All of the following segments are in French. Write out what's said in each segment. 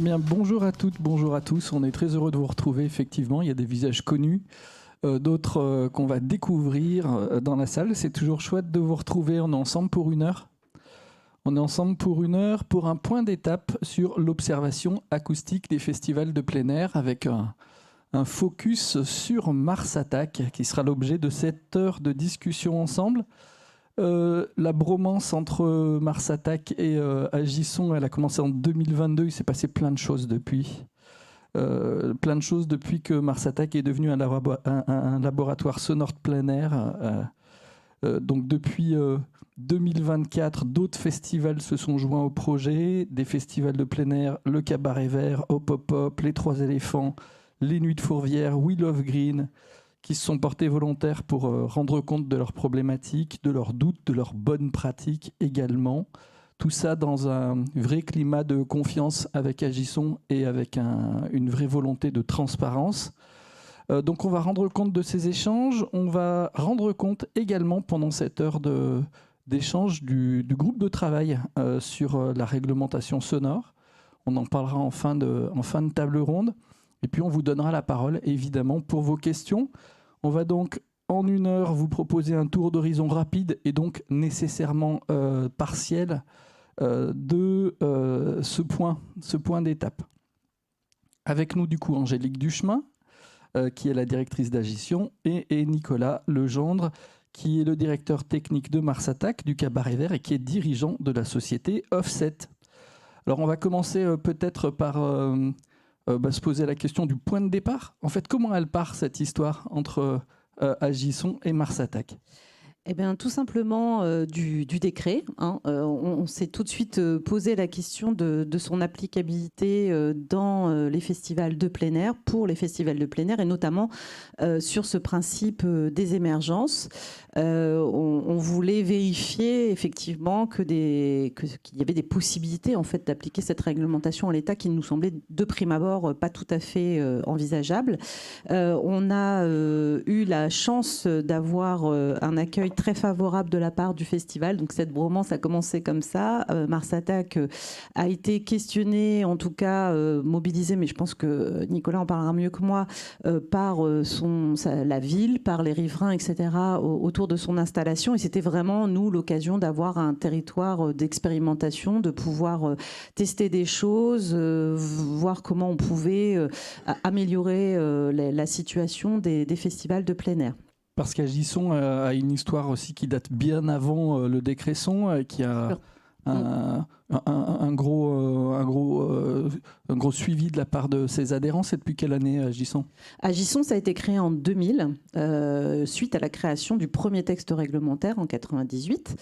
Eh bien, bonjour à toutes, bonjour à tous. On est très heureux de vous retrouver, effectivement. Il y a des visages connus, d'autres qu'on va découvrir dans la salle. C'est toujours chouette de vous retrouver. On est ensemble pour une heure. On est ensemble pour une heure pour un point d'étape sur l'observation acoustique des festivals de plein air avec un focus sur Mars Attack qui sera l'objet de cette heure de discussion ensemble. La bromance entre Mars Attack et Agissons, elle a commencé en 2022. Il s'est passé plein de choses depuis. Plein de choses depuis que Mars Attack est devenu un laboratoire sonore de plein air. Donc depuis 2024, d'autres festivals se sont joints au projet. Des festivals de plein air, le Cabaret Vert, Hop Hop Hop, les Trois Éléphants, les Nuits de Fourvière, We Love Green, qui se sont portés volontaires pour rendre compte de leurs problématiques, de leurs doutes, de leurs bonnes pratiques également. Tout ça dans un vrai climat de confiance avec Agissons et avec une vraie volonté de transparence. Donc on va rendre compte de ces échanges. On va rendre compte également pendant cette heure d'échange du groupe de travail sur la réglementation sonore. On en parlera en fin de table ronde. Et puis on vous donnera la parole évidemment pour vos questions. On va donc en une heure vous proposer un tour d'horizon rapide et donc nécessairement partiel de ce point d'étape. Avec nous du coup Angélique Duchemin, qui est la directrice d'Agissons, et Nicolas Legendre, qui est le directeur technique de Mars Attack du Cabaret Vert et qui est dirigeant de la société Offset. Alors on va commencer peut-être par se poser la question du point de départ. En fait, comment elle part cette histoire entre Agissons et Mars Attack ? Eh bien, tout simplement du décret. On s'est tout de suite posé la question de son applicabilité dans les festivals de plein air, pour les festivals de plein air, et notamment sur ce principe des émergences. On voulait vérifier effectivement qu'il y avait des possibilités en fait, d'accepter cette réglementation en l'état qui nous semblait de prime abord pas tout à fait envisageable. On a eu la chance d'avoir un accueil très favorable de la part du festival. Donc cette bromance a commencé comme ça. Mars Attack a été questionné, en tout cas mobilisé, mais je pense que Nicolas en parlera mieux que moi, par la ville, par les riverains, etc., autour de son installation. Et c'était vraiment, nous, l'occasion d'avoir un territoire d'expérimentation, de pouvoir tester des choses, voir comment on pouvait améliorer la situation des festivals de plein air. Parce qu'Agissons a une histoire aussi qui date bien avant le décret son, qui a un gros suivi de la part de ses adhérents. C'est depuis quelle année Agissons ? Agissons, ça a été créé en 2000, suite à la création du premier texte réglementaire en 98.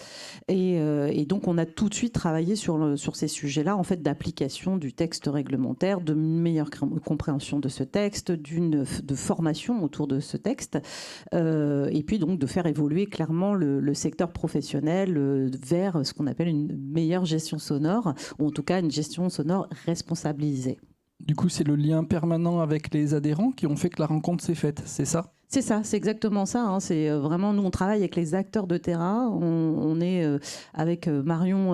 Et donc, on a tout de suite travaillé sur ces sujets-là, en fait, d'application du texte réglementaire, de meilleure compréhension de ce texte, de formation autour de ce texte, et puis donc de faire évoluer clairement le secteur professionnel vers ce qu'on appelle une meilleure gestion sonore, ou en tout cas une gestion sonore responsabilisée. Du coup, c'est le lien permanent avec les adhérents qui ont fait que la rencontre s'est faite, c'est ça ? C'est ça, c'est exactement ça. C'est vraiment, nous, on travaille avec les acteurs de terrain. On est avec Marion,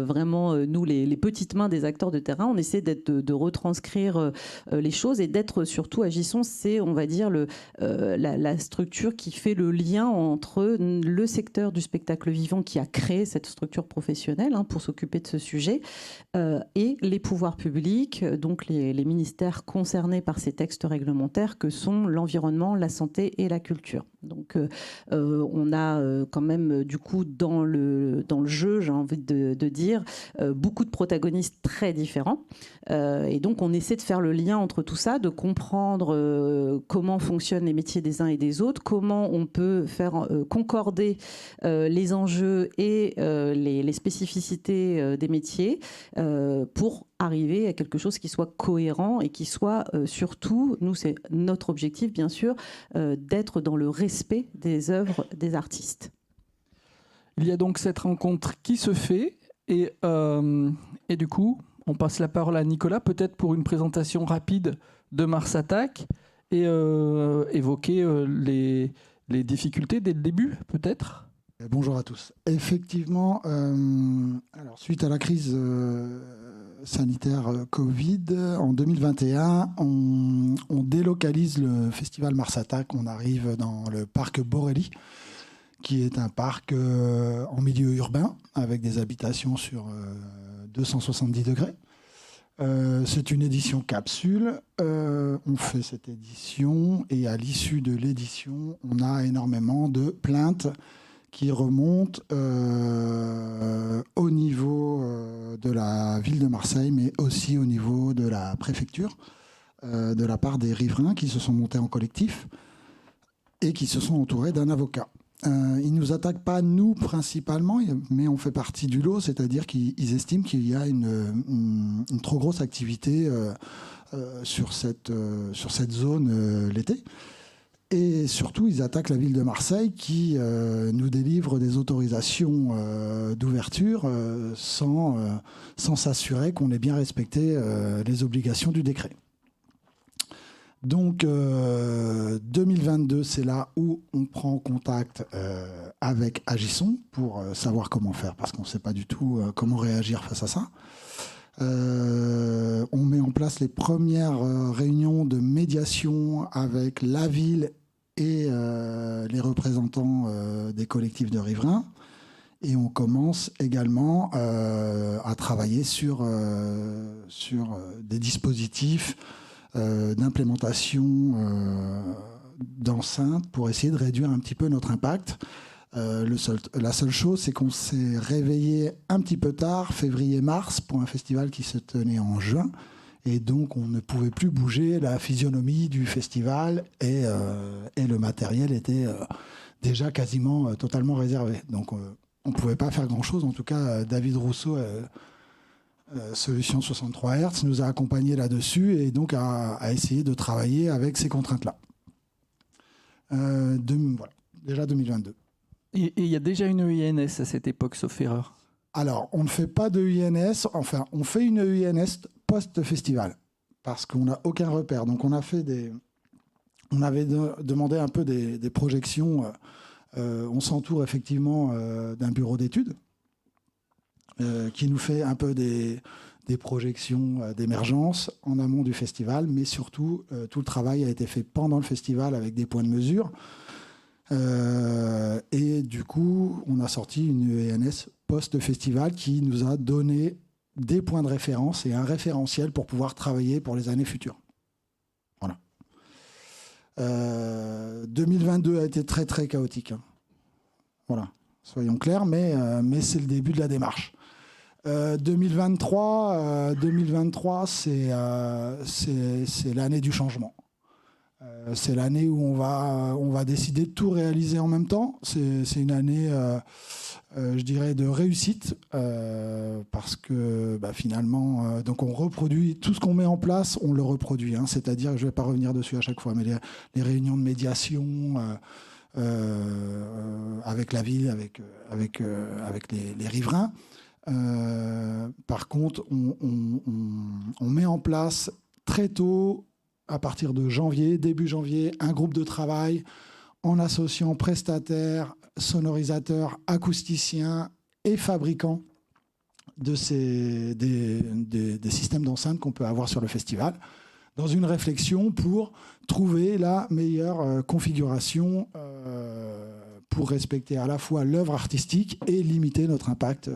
vraiment, nous, les petites mains des acteurs de terrain. On essaie de retranscrire les choses et d'être surtout, Agissons, c'est, on va dire, la structure qui fait le lien entre le secteur du spectacle vivant qui a créé cette structure professionnelle pour s'occuper de ce sujet et les pouvoirs publics, donc les ministères concernés par ces textes réglementaires que sont l'environnement, la santé et la culture. Donc on a quand même du coup dans le jeu, j'ai envie de dire, beaucoup de protagonistes très différents. Et donc on essaie de faire le lien entre tout ça, de comprendre comment fonctionnent les métiers des uns et des autres, comment on peut faire concorder les enjeux et les spécificités des métiers pour arriver à quelque chose qui soit cohérent et qui soit surtout, nous c'est notre objectif bien sûr, d'être dans le respect des œuvres des artistes. Il y a donc cette rencontre qui se fait et du coup on passe la parole à Nicolas peut-être pour une présentation rapide de Mars Attack et évoquer les difficultés dès le début peut-être. Bonjour à tous. Effectivement, alors suite à la crise sanitaire Covid, en 2021, on délocalise le festival Mars Attack. On arrive dans le parc Borély, qui est un parc en milieu urbain, avec des habitations sur 270 degrés. C'est une édition capsule. On fait cette édition et à l'issue de l'édition, on a énormément de plaintes qui remontent au niveau de la ville de Marseille, mais aussi au niveau de la préfecture, de la part des riverains qui se sont montés en collectif et qui se sont entourés d'un avocat. Ils ne nous attaquent pas, nous, principalement, mais on fait partie du lot, c'est-à-dire qu'ils estiment qu'il y a une trop grosse activité sur cette zone l'été. Et surtout, ils attaquent la ville de Marseille qui nous délivre des autorisations d'ouverture sans s'assurer qu'on ait bien respecté les obligations du décret. Donc 2022, c'est là où on prend contact avec Agisson pour savoir comment faire, parce qu'on ne sait pas du tout comment réagir face à ça. On met en place les premières réunions de médiation avec la ville et les représentants des collectifs de riverains. Et on commence également à travailler sur des dispositifs d'implémentation d'enceintes pour essayer de réduire un petit peu notre impact. La seule chose, c'est qu'on s'est réveillé un petit peu tard, février-mars, pour un festival qui se tenait en juin. Et donc, on ne pouvait plus bouger la physionomie du festival et le matériel était déjà quasiment totalement réservé. Donc, on ne pouvait pas faire grand-chose. En tout cas, David Rousseau, Solution 63 Hz, nous a accompagnés là-dessus et donc a essayé de travailler avec ces contraintes-là. Voilà, déjà 2022. Et il y a déjà une EINS à cette époque, sauf erreur. Alors, on ne fait pas de EINS, enfin, on fait une EINS post-festival, parce qu'on n'a aucun repère. Donc, on avait demandé un peu des projections. On s'entoure effectivement d'un bureau d'études qui nous fait un peu des projections d'émergence en amont du festival, mais surtout, tout le travail a été fait pendant le festival avec des points de mesure. Et du coup, on a sorti une EINS post-festival qui nous a donné des points de référence et un référentiel pour pouvoir travailler pour les années futures. Voilà. 2022 a été très très chaotique. Hein. Voilà, soyons clairs, mais c'est le début de la démarche. 2023, c'est l'année du changement. C'est l'année où on va décider de tout réaliser en même temps. C'est une année, je dirais, de réussite parce que finalement, donc on reproduit tout ce qu'on met en place, on le reproduit. Hein, c'est-à-dire, je ne vais pas revenir dessus à chaque fois, mais les réunions de médiation avec la ville, avec les riverains. Par contre, on met en place très tôt, à partir de janvier, début janvier, un groupe de travail en associant prestataires, sonorisateurs, acousticiens et fabricants des systèmes d'enceintes qu'on peut avoir sur le festival, dans une réflexion pour trouver la meilleure configuration pour respecter à la fois l'œuvre artistique et limiter notre impact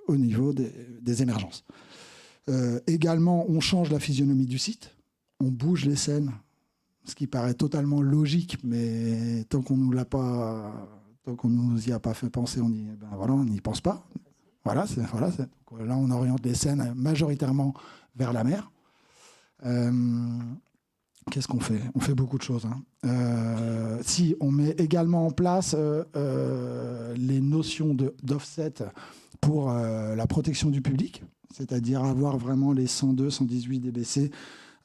au niveau des émergences. Également, on change la physionomie du site. On bouge les scènes, ce qui paraît totalement logique, mais tant qu'on nous y a pas fait penser, on n'y pense pas. Voilà, là, on oriente les scènes majoritairement vers la mer. Qu'est-ce qu'on fait ? On fait beaucoup de choses. Hein. Si on met également en place les notions d'offset pour la protection du public, c'est-à-dire avoir vraiment les 102, 118 dBc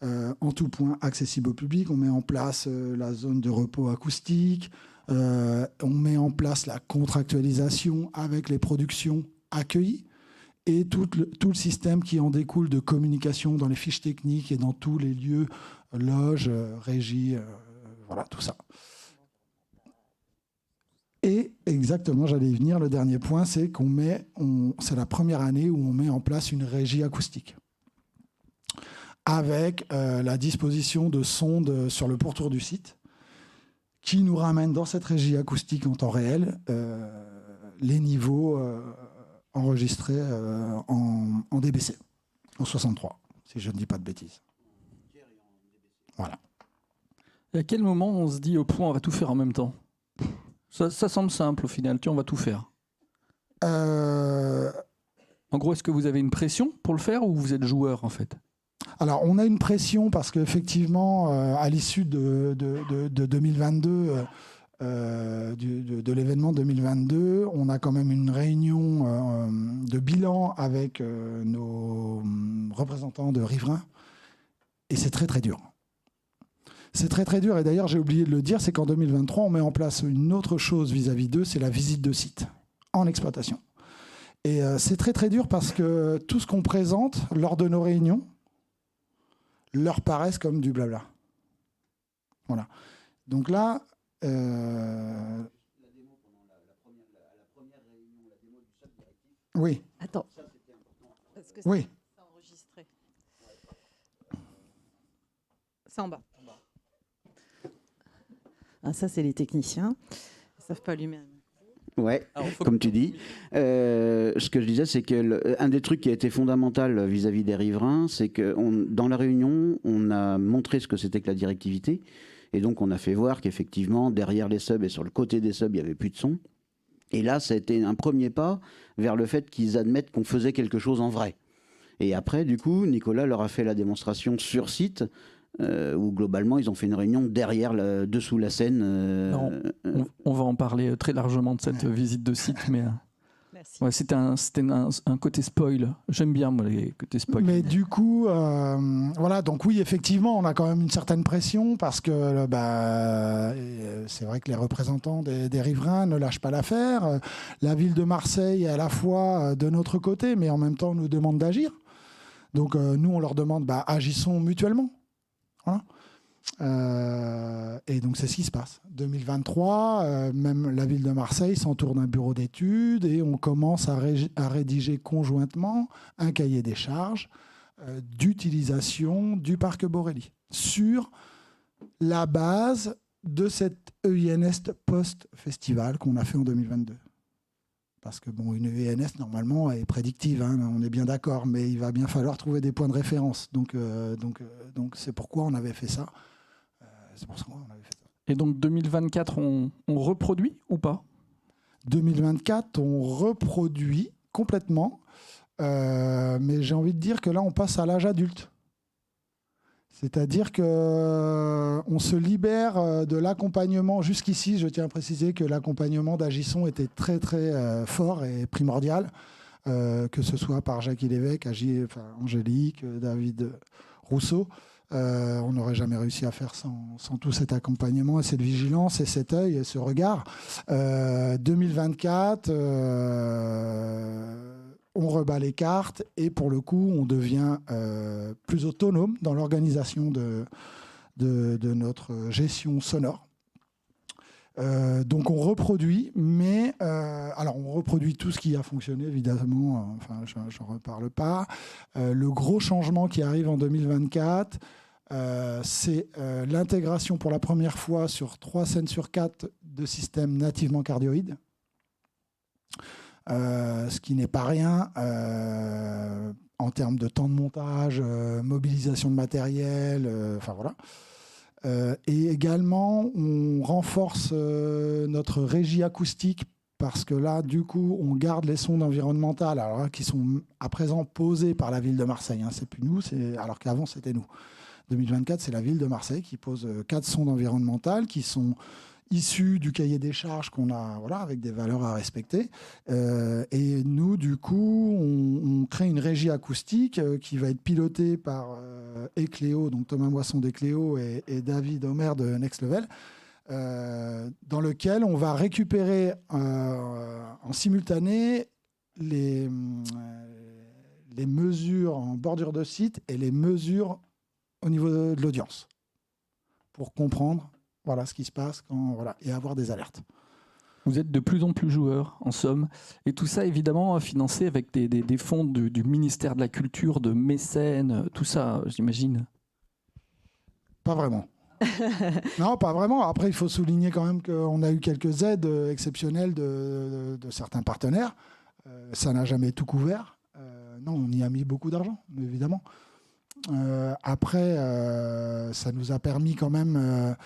en tout point accessible au public. On met en place la zone de repos acoustique, on met en place la contractualisation avec les productions accueillies et tout le système qui en découle de communication dans les fiches techniques et dans tous les lieux, loges, régies, voilà, tout ça. Et exactement, j'allais y venir, le dernier point, c'est c'est la première année où on met en place une régie acoustique avec la disposition de sondes sur le pourtour du site qui nous ramène dans cette régie acoustique en temps réel les niveaux enregistrés en DBC, en 63, si je ne dis pas de bêtises. Voilà. Et à quel moment on se dit, on va tout faire en même temps? Ça semble simple au final, on va tout faire. En gros, est-ce que vous avez une pression pour le faire ou vous êtes joueur en fait? Alors, on a une pression parce qu'effectivement, à l'issue de 2022, de l'événement 2022, on a quand même une réunion de bilan avec nos représentants de riverains et c'est très très dur. C'est très très dur et d'ailleurs j'ai oublié de le dire, c'est qu'en 2023 on met en place une autre chose vis-à-vis d'eux, c'est la visite de site en exploitation. Et c'est très très dur parce que tout ce qu'on présente lors de nos réunions leur paraissent comme du blabla. Voilà. Donc là, la démo pendant la première réunion, la démo du SOC directif. Oui. Attends. Ça, c'était important. Parce que oui. C'est enregistré. C'est en bas. Ah, ça, c'est les techniciens. Ils ne savent pas allumer. Ouais, comme tu dis. Ce que je disais, c'est que un des trucs qui a été fondamental vis-à-vis des riverains, c'est que dans la réunion, on a montré ce que c'était que la directivité. Et donc, on a fait voir qu'effectivement, derrière les subs et sur le côté des subs, il n'y avait plus de son. Et là, ça a été un premier pas vers le fait qu'ils admettent qu'on faisait quelque chose en vrai. Et après, du coup, Nicolas leur a fait la démonstration sur site, où globalement, ils ont fait une réunion derrière, dessous la scène. On va en parler très largement de cette visite de site, mais ouais, c'était un côté spoil. J'aime bien, moi, les côtés spoil. Mais du coup, voilà, donc oui, effectivement, on a quand même une certaine pression parce que c'est vrai que les représentants des riverains ne lâchent pas l'affaire. La ville de Marseille est à la fois de notre côté, mais en même temps nous demande d'agir. Donc nous, on leur demande, agissons mutuellement. Voilà. Et donc c'est ce qui se passe. 2023, même la ville de Marseille s'entoure d'un bureau d'études et on commence à rédiger conjointement un cahier des charges d'utilisation du parc Borelli sur la base de cet EINS post-festival qu'on a fait en 2022. Parce que une EINS, normalement, est prédictive, hein, on est bien d'accord, mais il va bien falloir trouver des points de référence. Donc c'est pourquoi on avait fait ça. C'est pour ça qu'on avait fait ça. Et donc 2024, on reproduit ou pas? 2024, on reproduit complètement, mais j'ai envie de dire que là, on passe à l'âge adulte. C'est-à-dire qu'on se libère de l'accompagnement. Jusqu'ici, je tiens à préciser que l'accompagnement d'Agisson était très très fort et primordial, que ce soit par Jacques Lévesque, Angélique, David Rousseau. On n'aurait jamais réussi à faire sans tout cet accompagnement et cette vigilance et cet œil et ce regard. 2024, on rebat les cartes et pour le coup, on devient plus autonome dans l'organisation de notre gestion sonore. Donc on reproduit, mais alors on reproduit tout ce qui a fonctionné, évidemment, j'en reparle pas. Le gros changement qui arrive en 2024, c'est l'intégration pour la première fois sur 3 scènes sur 4 de systèmes nativement cardioïdes. Ce qui n'est pas rien en termes de temps de montage, mobilisation de matériel, voilà. Et également, on renforce notre régie acoustique parce que là, du coup, on garde les sondes environnementales qui sont à présent posées par la ville de Marseille. Hein, c'est plus nous, alors qu'avant, c'était nous. 2024, c'est la ville de Marseille qui pose 4 sondes environnementales qui sont issus du cahier des charges qu'on a, avec des valeurs à respecter. Et nous, du coup, on crée une régie acoustique qui va être pilotée par Ecléo, donc Thomas Moisson d'Ecléo et David Homer de Next Level, dans lequel on va récupérer en simultané les mesures en bordure de site et les mesures au niveau de l'audience pour comprendre ce qui se passe et avoir des alertes. Vous êtes de plus en plus joueurs, en somme. Et tout ça, évidemment, financé avec des fonds du ministère de la Culture, de mécènes, tout ça, j'imagine. Pas vraiment. Non, pas vraiment. Après, il faut souligner quand même qu'on a eu quelques aides exceptionnelles de certains partenaires. Ça n'a jamais tout couvert. Non, on y a mis beaucoup d'argent, évidemment. Après, ça nous a permis quand même...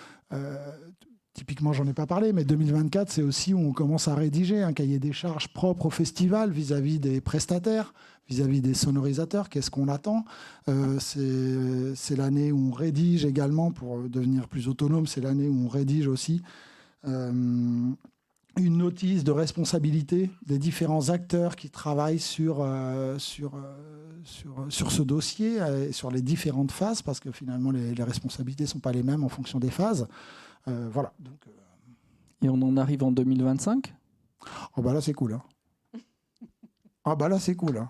typiquement, j'en ai pas parlé, mais 2024, c'est aussi où on commence à rédiger un cahier des charges propre au festival vis-à-vis des prestataires, vis-à-vis des sonorisateurs. Qu'est-ce qu'on attend ? C'est l'année où on rédige également, pour devenir plus autonome, c'est l'année où on rédige aussi une notice de responsabilité des différents acteurs qui travaillent sur ce dossier, et sur les différentes phases, parce que finalement, les responsabilités ne sont pas les mêmes en fonction des phases. Voilà. Donc, Et on en arrive en 2025 ? oh bah là, c'est cool. Hein. Ah bah là, c'est cool. Hein.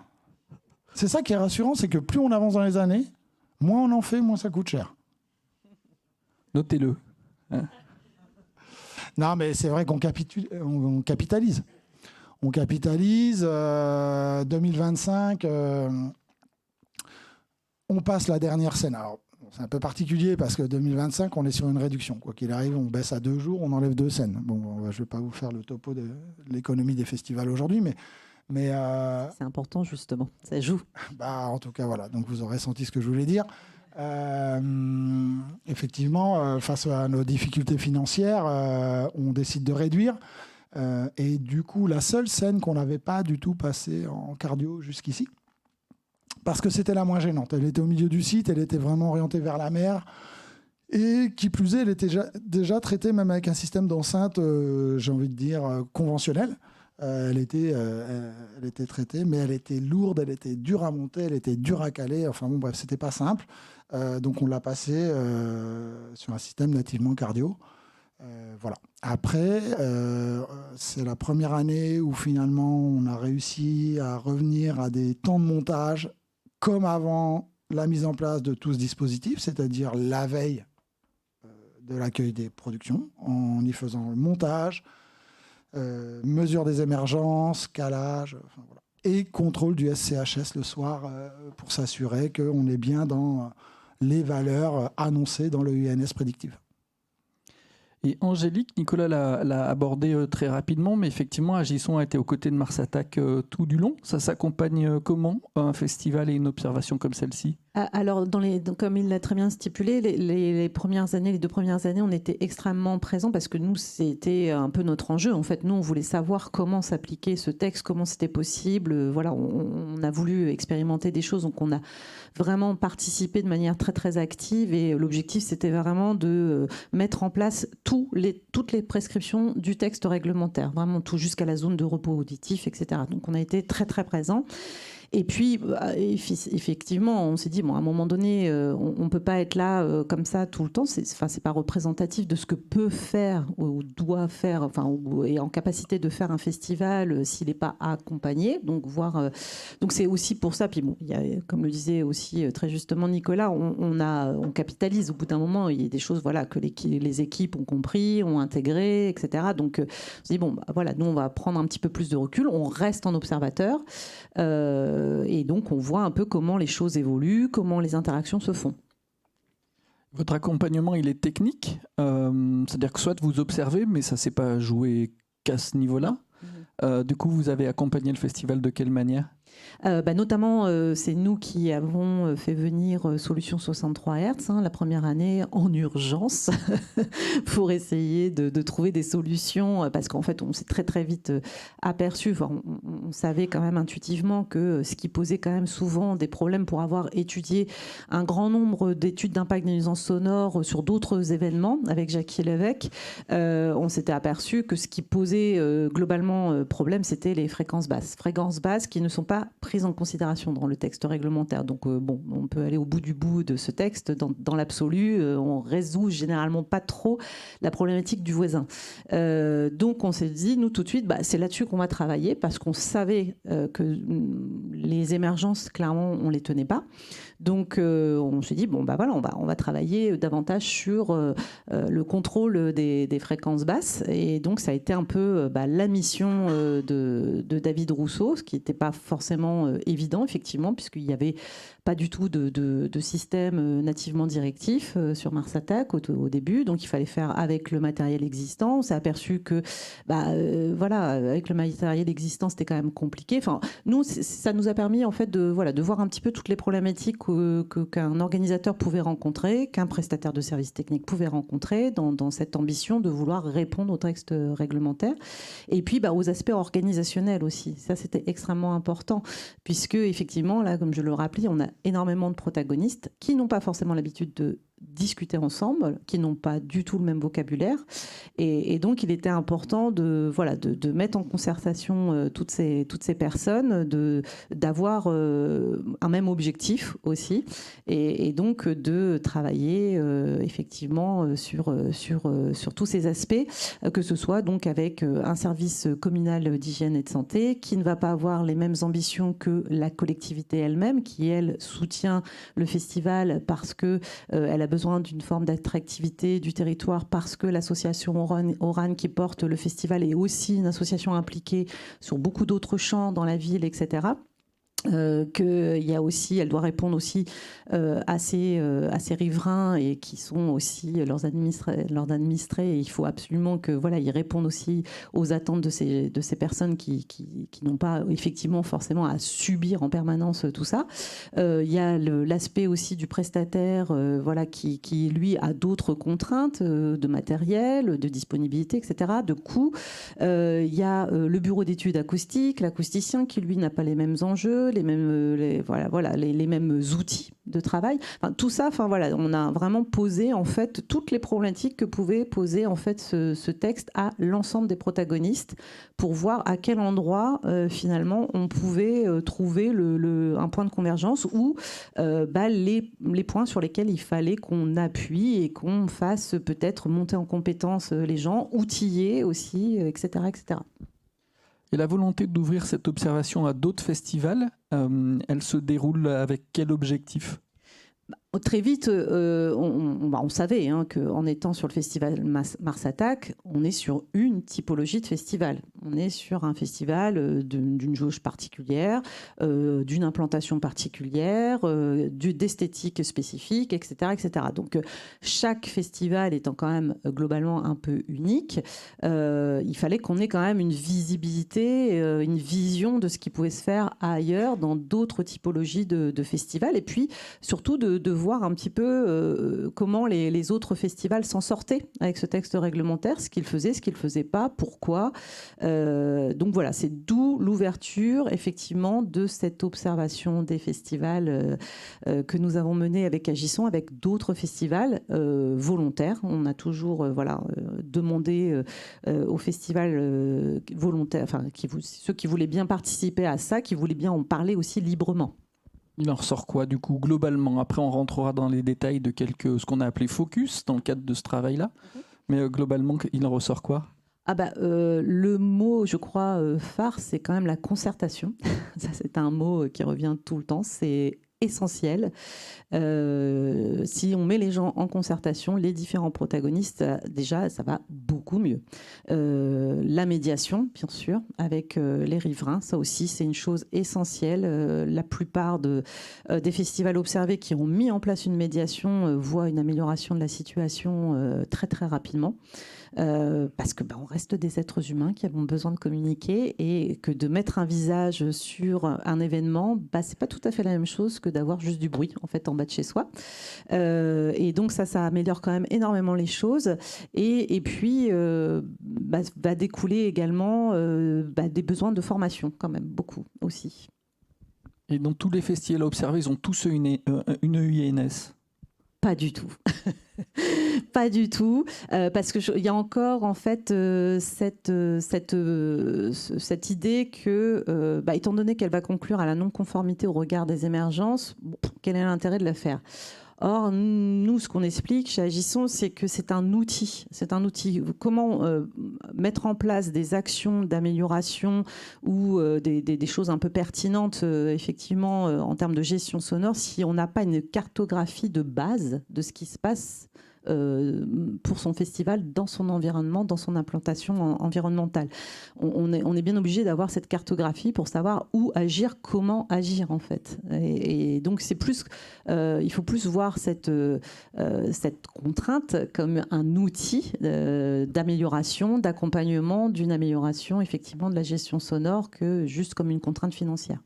C'est ça qui est rassurant, c'est que plus on avance dans les années, moins on en fait, moins ça coûte cher. Notez-le. Hein. Non, mais c'est vrai qu'on capitalise. On capitalise. 2025, on passe la dernière scène. Alors, c'est un peu particulier parce que 2025, on est sur une réduction. Quoi qu'il arrive, on baisse à 2 jours, on enlève 2 scènes. Bon, je ne vais pas vous faire le topo de l'économie des festivals aujourd'hui, mais c'est important justement, ça joue. Bah, en tout cas, voilà. Donc vous aurez senti ce que je voulais dire. Effectivement, face à nos difficultés financières, on décide de réduire. Et du coup, la seule scène qu'on n'avait pas du tout passée en cardio jusqu'ici, parce que c'était la moins gênante. Elle était au milieu du site, elle était vraiment orientée vers la mer. Et qui plus est, elle était déjà traitée même avec un système d'enceinte, j'ai envie de dire, conventionnel. Elle était traitée, mais elle était lourde, elle était dure à monter, elle était dure à caler. Enfin bon, bref, c'était pas simple. Donc on l'a passée sur un système nativement cardio. Voilà. Après, c'est la première année où finalement on a réussi à revenir à des temps de montage comme avant la mise en place de tout ce dispositif, c'est-à-dire la veille de l'accueil des productions, en y faisant le montage, mesure des émergences, calage, enfin, voilà. Et contrôle du SCHS le soir pour s'assurer qu'on est bien dans les valeurs annoncées dans le UNS prédictive. Et Angélique, Nicolas l'a abordé très rapidement, mais effectivement, Agisson a été aux côtés de Mars Attack tout du long. Ça s'accompagne comment, un festival et une observation comme celle-ci ? Alors, comme il l'a très bien stipulé, les 2 premières années, on était extrêmement présents parce que nous, c'était un peu notre enjeu. En fait, nous, on voulait savoir comment s'appliquer ce texte, comment c'était possible. Voilà, on a voulu expérimenter des choses, donc on a vraiment participé de manière très, très active. Et l'objectif, c'était vraiment de mettre en place toutes les prescriptions du texte réglementaire, vraiment tout jusqu'à la zone de repos auditif, etc. Donc, on a été très, très présents. Et puis, effectivement, on s'est dit, bon, à un moment donné, on ne peut pas être là comme ça tout le temps. C'est pas représentatif de ce que peut faire ou doit faire, ou est en capacité de faire un festival s'il n'est pas accompagné. Donc, donc c'est aussi pour ça. Puis bon, il y a, comme le disait aussi très justement Nicolas, on capitalise. Au bout d'un moment, il y a des choses, voilà, que les équipes ont compris, ont intégré, etc. Donc, on s'est dit, bon, voilà, nous, on va prendre un petit peu plus de recul. On reste en observateur. Et donc, on voit un peu comment les choses évoluent, comment les interactions se font. Votre accompagnement, il est technique, c'est-à-dire que soit vous observez, mais ça ne s'est pas joué qu'à ce niveau-là. Du coup, vous avez accompagné le festival de quelle manière ? Notamment, c'est nous qui avons fait venir Solution 63 Hz la première année en urgence pour essayer de trouver des solutions parce qu'en fait, on s'est très très vite aperçu, on savait quand même intuitivement que ce qui posait quand même souvent des problèmes pour avoir étudié un grand nombre d'études d'impact des nuisances sonores sur d'autres événements avec Jackie Lévesque, on s'était aperçu que ce qui posait globalement problème, c'était les fréquences basses qui ne sont pas prises en considération dans le texte réglementaire. Donc on peut aller au bout du bout de ce texte. Dans l'absolu, on résout généralement pas trop la problématique du voisin. Donc on s'est dit, nous tout de suite, c'est là-dessus qu'on va travailler parce qu'on savait que les émergences, clairement, on les tenait pas. Donc, on s'est dit, bon, bah voilà, on va travailler davantage sur le contrôle des fréquences basses. Et donc, ça a été un peu la mission de David Rousseau, ce qui n'était pas forcément évident, effectivement, puisqu'il n'y avait pas du tout de système nativement directif sur Mars Attack au début. Donc, il fallait faire avec le matériel existant. On s'est aperçu que, voilà, avec le matériel existant, c'était quand même compliqué. Enfin, nous, ça nous a permis, en fait, de voir un petit peu toutes les problématiques qu'un organisateur pouvait rencontrer, qu'un prestataire de services techniques pouvait rencontrer dans cette ambition de vouloir répondre aux textes réglementaires. Et puis, aux aspects organisationnels aussi. Ça, c'était extrêmement important, puisque, effectivement, là, comme je le rappelais, on a énormément de protagonistes qui n'ont pas forcément l'habitude de discuter ensemble, qui n'ont pas du tout le même vocabulaire. Et donc, il était important de mettre en concertation toutes ces personnes, d'avoir un même objectif aussi, et donc de travailler effectivement sur tous ces aspects, que ce soit donc avec un service communal d'hygiène et de santé qui ne va pas avoir les mêmes ambitions que la collectivité elle-même, qui, elle, soutient le festival parce que elle a besoin d'une forme d'attractivité du territoire, parce que l'association Oran qui porte le festival est aussi une association impliquée sur beaucoup d'autres champs dans la ville, etc. Qu'il y a aussi, elle doit répondre aussi à ces riverains et qui sont aussi leurs administrés. Et il faut absolument que ils répondent aussi aux attentes de ces personnes qui n'ont pas effectivement forcément à subir en permanence tout ça. Il y a l'aspect aussi du prestataire, qui lui a d'autres contraintes de matériel, de disponibilité, etc., de coûts. Il y a le bureau d'études acoustiques, l'acousticien qui lui n'a pas les mêmes enjeux, les mêmes outils de travail. Enfin, tout ça, on a vraiment posé en fait toutes les problématiques que pouvait poser en fait ce texte à l'ensemble des protagonistes pour voir à quel endroit finalement on pouvait trouver un point de convergence ou les points sur lesquels il fallait qu'on appuie et qu'on fasse peut-être monter en compétence les gens, outiller aussi, etc., etc. Et la volonté d'ouvrir cette observation à d'autres festivals, elle se déroule avec quel objectif ? Très vite, on savait qu'en étant sur le festival Mars Attack, on est sur une typologie de festival. On est sur un festival d'une jauge particulière, d'une implantation particulière, d'esthétique spécifique, etc., etc. Donc, chaque festival étant quand même globalement un peu unique, il fallait qu'on ait quand même une visibilité, une vision de ce qui pouvait se faire ailleurs dans d'autres typologies de festivals. Et puis, surtout, de voir un petit peu comment les autres festivals s'en sortaient avec ce texte réglementaire, ce qu'ils faisaient, ce qu'ils ne faisaient pas, pourquoi. Donc voilà, c'est d'où l'ouverture effectivement de cette observation des festivals que nous avons menée avec Agisson, avec d'autres festivals volontaires. On a toujours demandé aux festivals volontaires, ceux qui voulaient bien participer à ça, qui voulaient bien en parler aussi librement. Il en ressort quoi du coup globalement? Après on rentrera dans les détails de ce qu'on a appelé focus dans le cadre de ce travail-là. Mais globalement il en ressort quoi? Le mot, je crois, phare, c'est quand même la concertation. Ça, c'est un mot qui revient tout le temps. C'est essentiel. Si on met les gens en concertation, les différents protagonistes, déjà, ça va beaucoup mieux. La médiation, bien sûr, avec les riverains, ça aussi, c'est une chose essentielle. La plupart des festivals observés qui ont mis en place une médiation voient une amélioration de la situation très, très rapidement. Parce que on reste des êtres humains qui avons besoin de communiquer et que de mettre un visage sur un événement, c'est pas tout à fait la même chose que d'avoir juste du bruit en fait en bas de chez soi. Et donc ça améliore quand même énormément les choses. Et puis va découler également des besoins de formation quand même beaucoup aussi. Et dans tous les festivals observés, ils ont tous une EINS? Pas du tout. Pas du tout, parce qu'il y a encore en fait cette idée que, étant donné qu'elle va conclure à la non-conformité au regard des émergences, quel est l'intérêt de la faire ? Or, nous, ce qu'on explique chez Agissons, c'est que c'est un outil. C'est un outil. Comment mettre en place des actions d'amélioration ou des choses un peu pertinentes, effectivement, en termes de gestion sonore, si on n'a pas une cartographie de base de ce qui se passe pour son festival dans son environnement, dans son implantation environnementale. On est bien obligé d'avoir cette cartographie pour savoir où agir, comment agir en fait. Et donc c'est plus, il faut plus voir cette contrainte comme un outil d'amélioration, d'accompagnement d'une amélioration effectivement de la gestion sonore que juste comme une contrainte financière,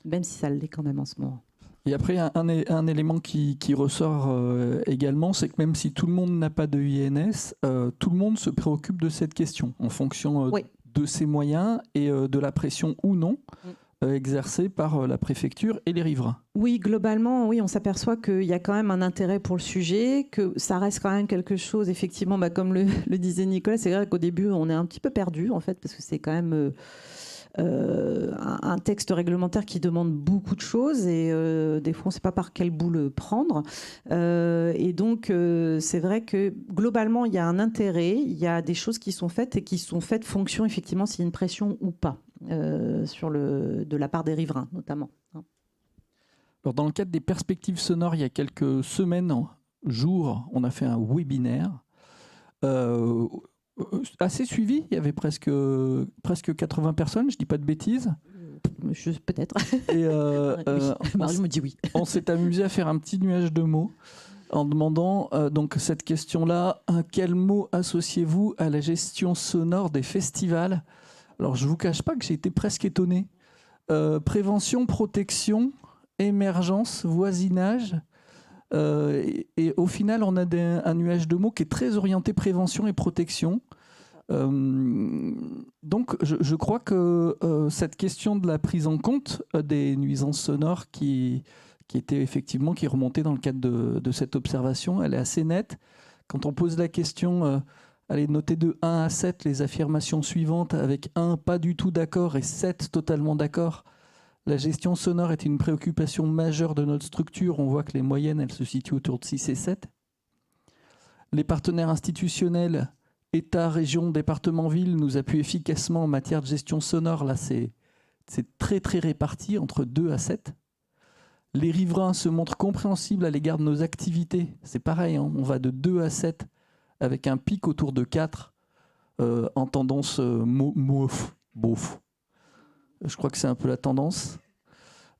même si ça l'est quand même en ce moment. Et après, un élément qui ressort également, c'est que même si tout le monde n'a pas de INS, tout le monde se préoccupe de cette question en fonction de ses moyens et de la pression ou non exercée par la préfecture et les riverains. Oui, globalement, oui, on s'aperçoit qu'il y a quand même un intérêt pour le sujet, que ça reste quand même quelque chose, effectivement, comme le disait Nicolas, c'est vrai qu'au début, on est un petit peu perdu, en fait, parce que c'est quand même... un texte réglementaire qui demande beaucoup de choses et des fois on ne sait pas par quel bout le prendre et donc c'est vrai que globalement il y a un intérêt, il y a des choses qui sont faites et qui sont faites fonction effectivement s'il y a une pression ou pas de la part des riverains notamment. Alors, dans le cadre des perspectives sonores, il y a quelques semaines, jours, on a fait un webinaire assez suivi, il y avait presque 80 personnes, je dis pas de bêtises. Peut-être. Et Marion me dit oui. On s'est amusé à faire un petit nuage de mots en demandant donc cette question-là, quel mot associez-vous à la gestion sonore des festivals ? Alors je vous cache pas que j'ai été presque étonné. Prévention, protection, émergence, voisinage. Et au final, on a un nuage de mots qui est très orienté prévention et protection. Donc, je crois que cette question de la prise en compte des nuisances sonores qui remontait dans le cadre de cette observation, elle est assez nette. Quand on pose la question, allez, notez de 1 à 7 les affirmations suivantes, avec 1 pas du tout d'accord et 7 totalement d'accord. La gestion sonore est une préoccupation majeure de notre structure. On voit que les moyennes, elles se situent autour de 6 et 7. Les partenaires institutionnels, État, région, département, ville, nous appuient efficacement en matière de gestion sonore. Là, c'est très, très réparti, entre 2 à 7. Les riverains se montrent compréhensibles à l'égard de nos activités. C'est pareil, hein, on va de 2 à 7, avec un pic autour de 4, en tendance beauf. Je crois que c'est un peu la tendance.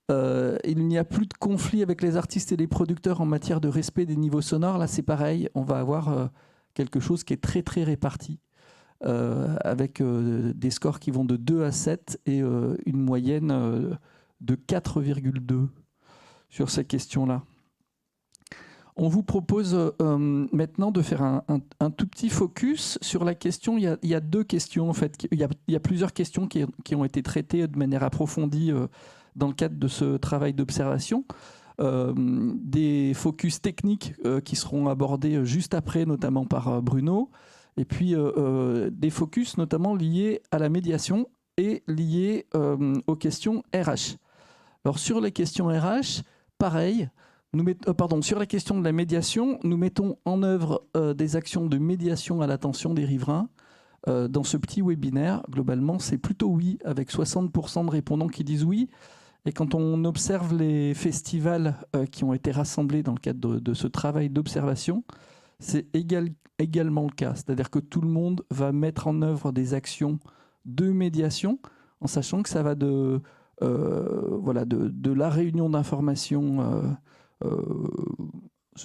Il n'y a plus de conflit avec les artistes et les producteurs en matière de respect des niveaux sonores. Là, c'est pareil. On va avoir quelque chose qui est très, très réparti, avec des scores qui vont de 2 à 7 et une moyenne de 4,2 sur ces questions-là. On vous propose maintenant de faire un tout petit focus sur la question. Il y a 2 questions, en fait. Il y a plusieurs questions qui ont été traitées de manière approfondie dans le cadre de ce travail d'observation. Des focus techniques qui seront abordés juste après, notamment par Bruno. Et puis des focus notamment liés à la médiation et liés aux questions RH. Alors sur les questions RH, pareil. Sur la question de la médiation, nous mettons en œuvre des actions de médiation à l'attention des riverains. Dans ce petit webinaire, globalement, c'est plutôt oui, avec 60% de répondants qui disent oui. Et quand on observe les festivals qui ont été rassemblés dans le cadre de ce travail d'observation, c'est également le cas. C'est-à-dire que tout le monde va mettre en œuvre des actions de médiation, en sachant que ça va de la réunion d'information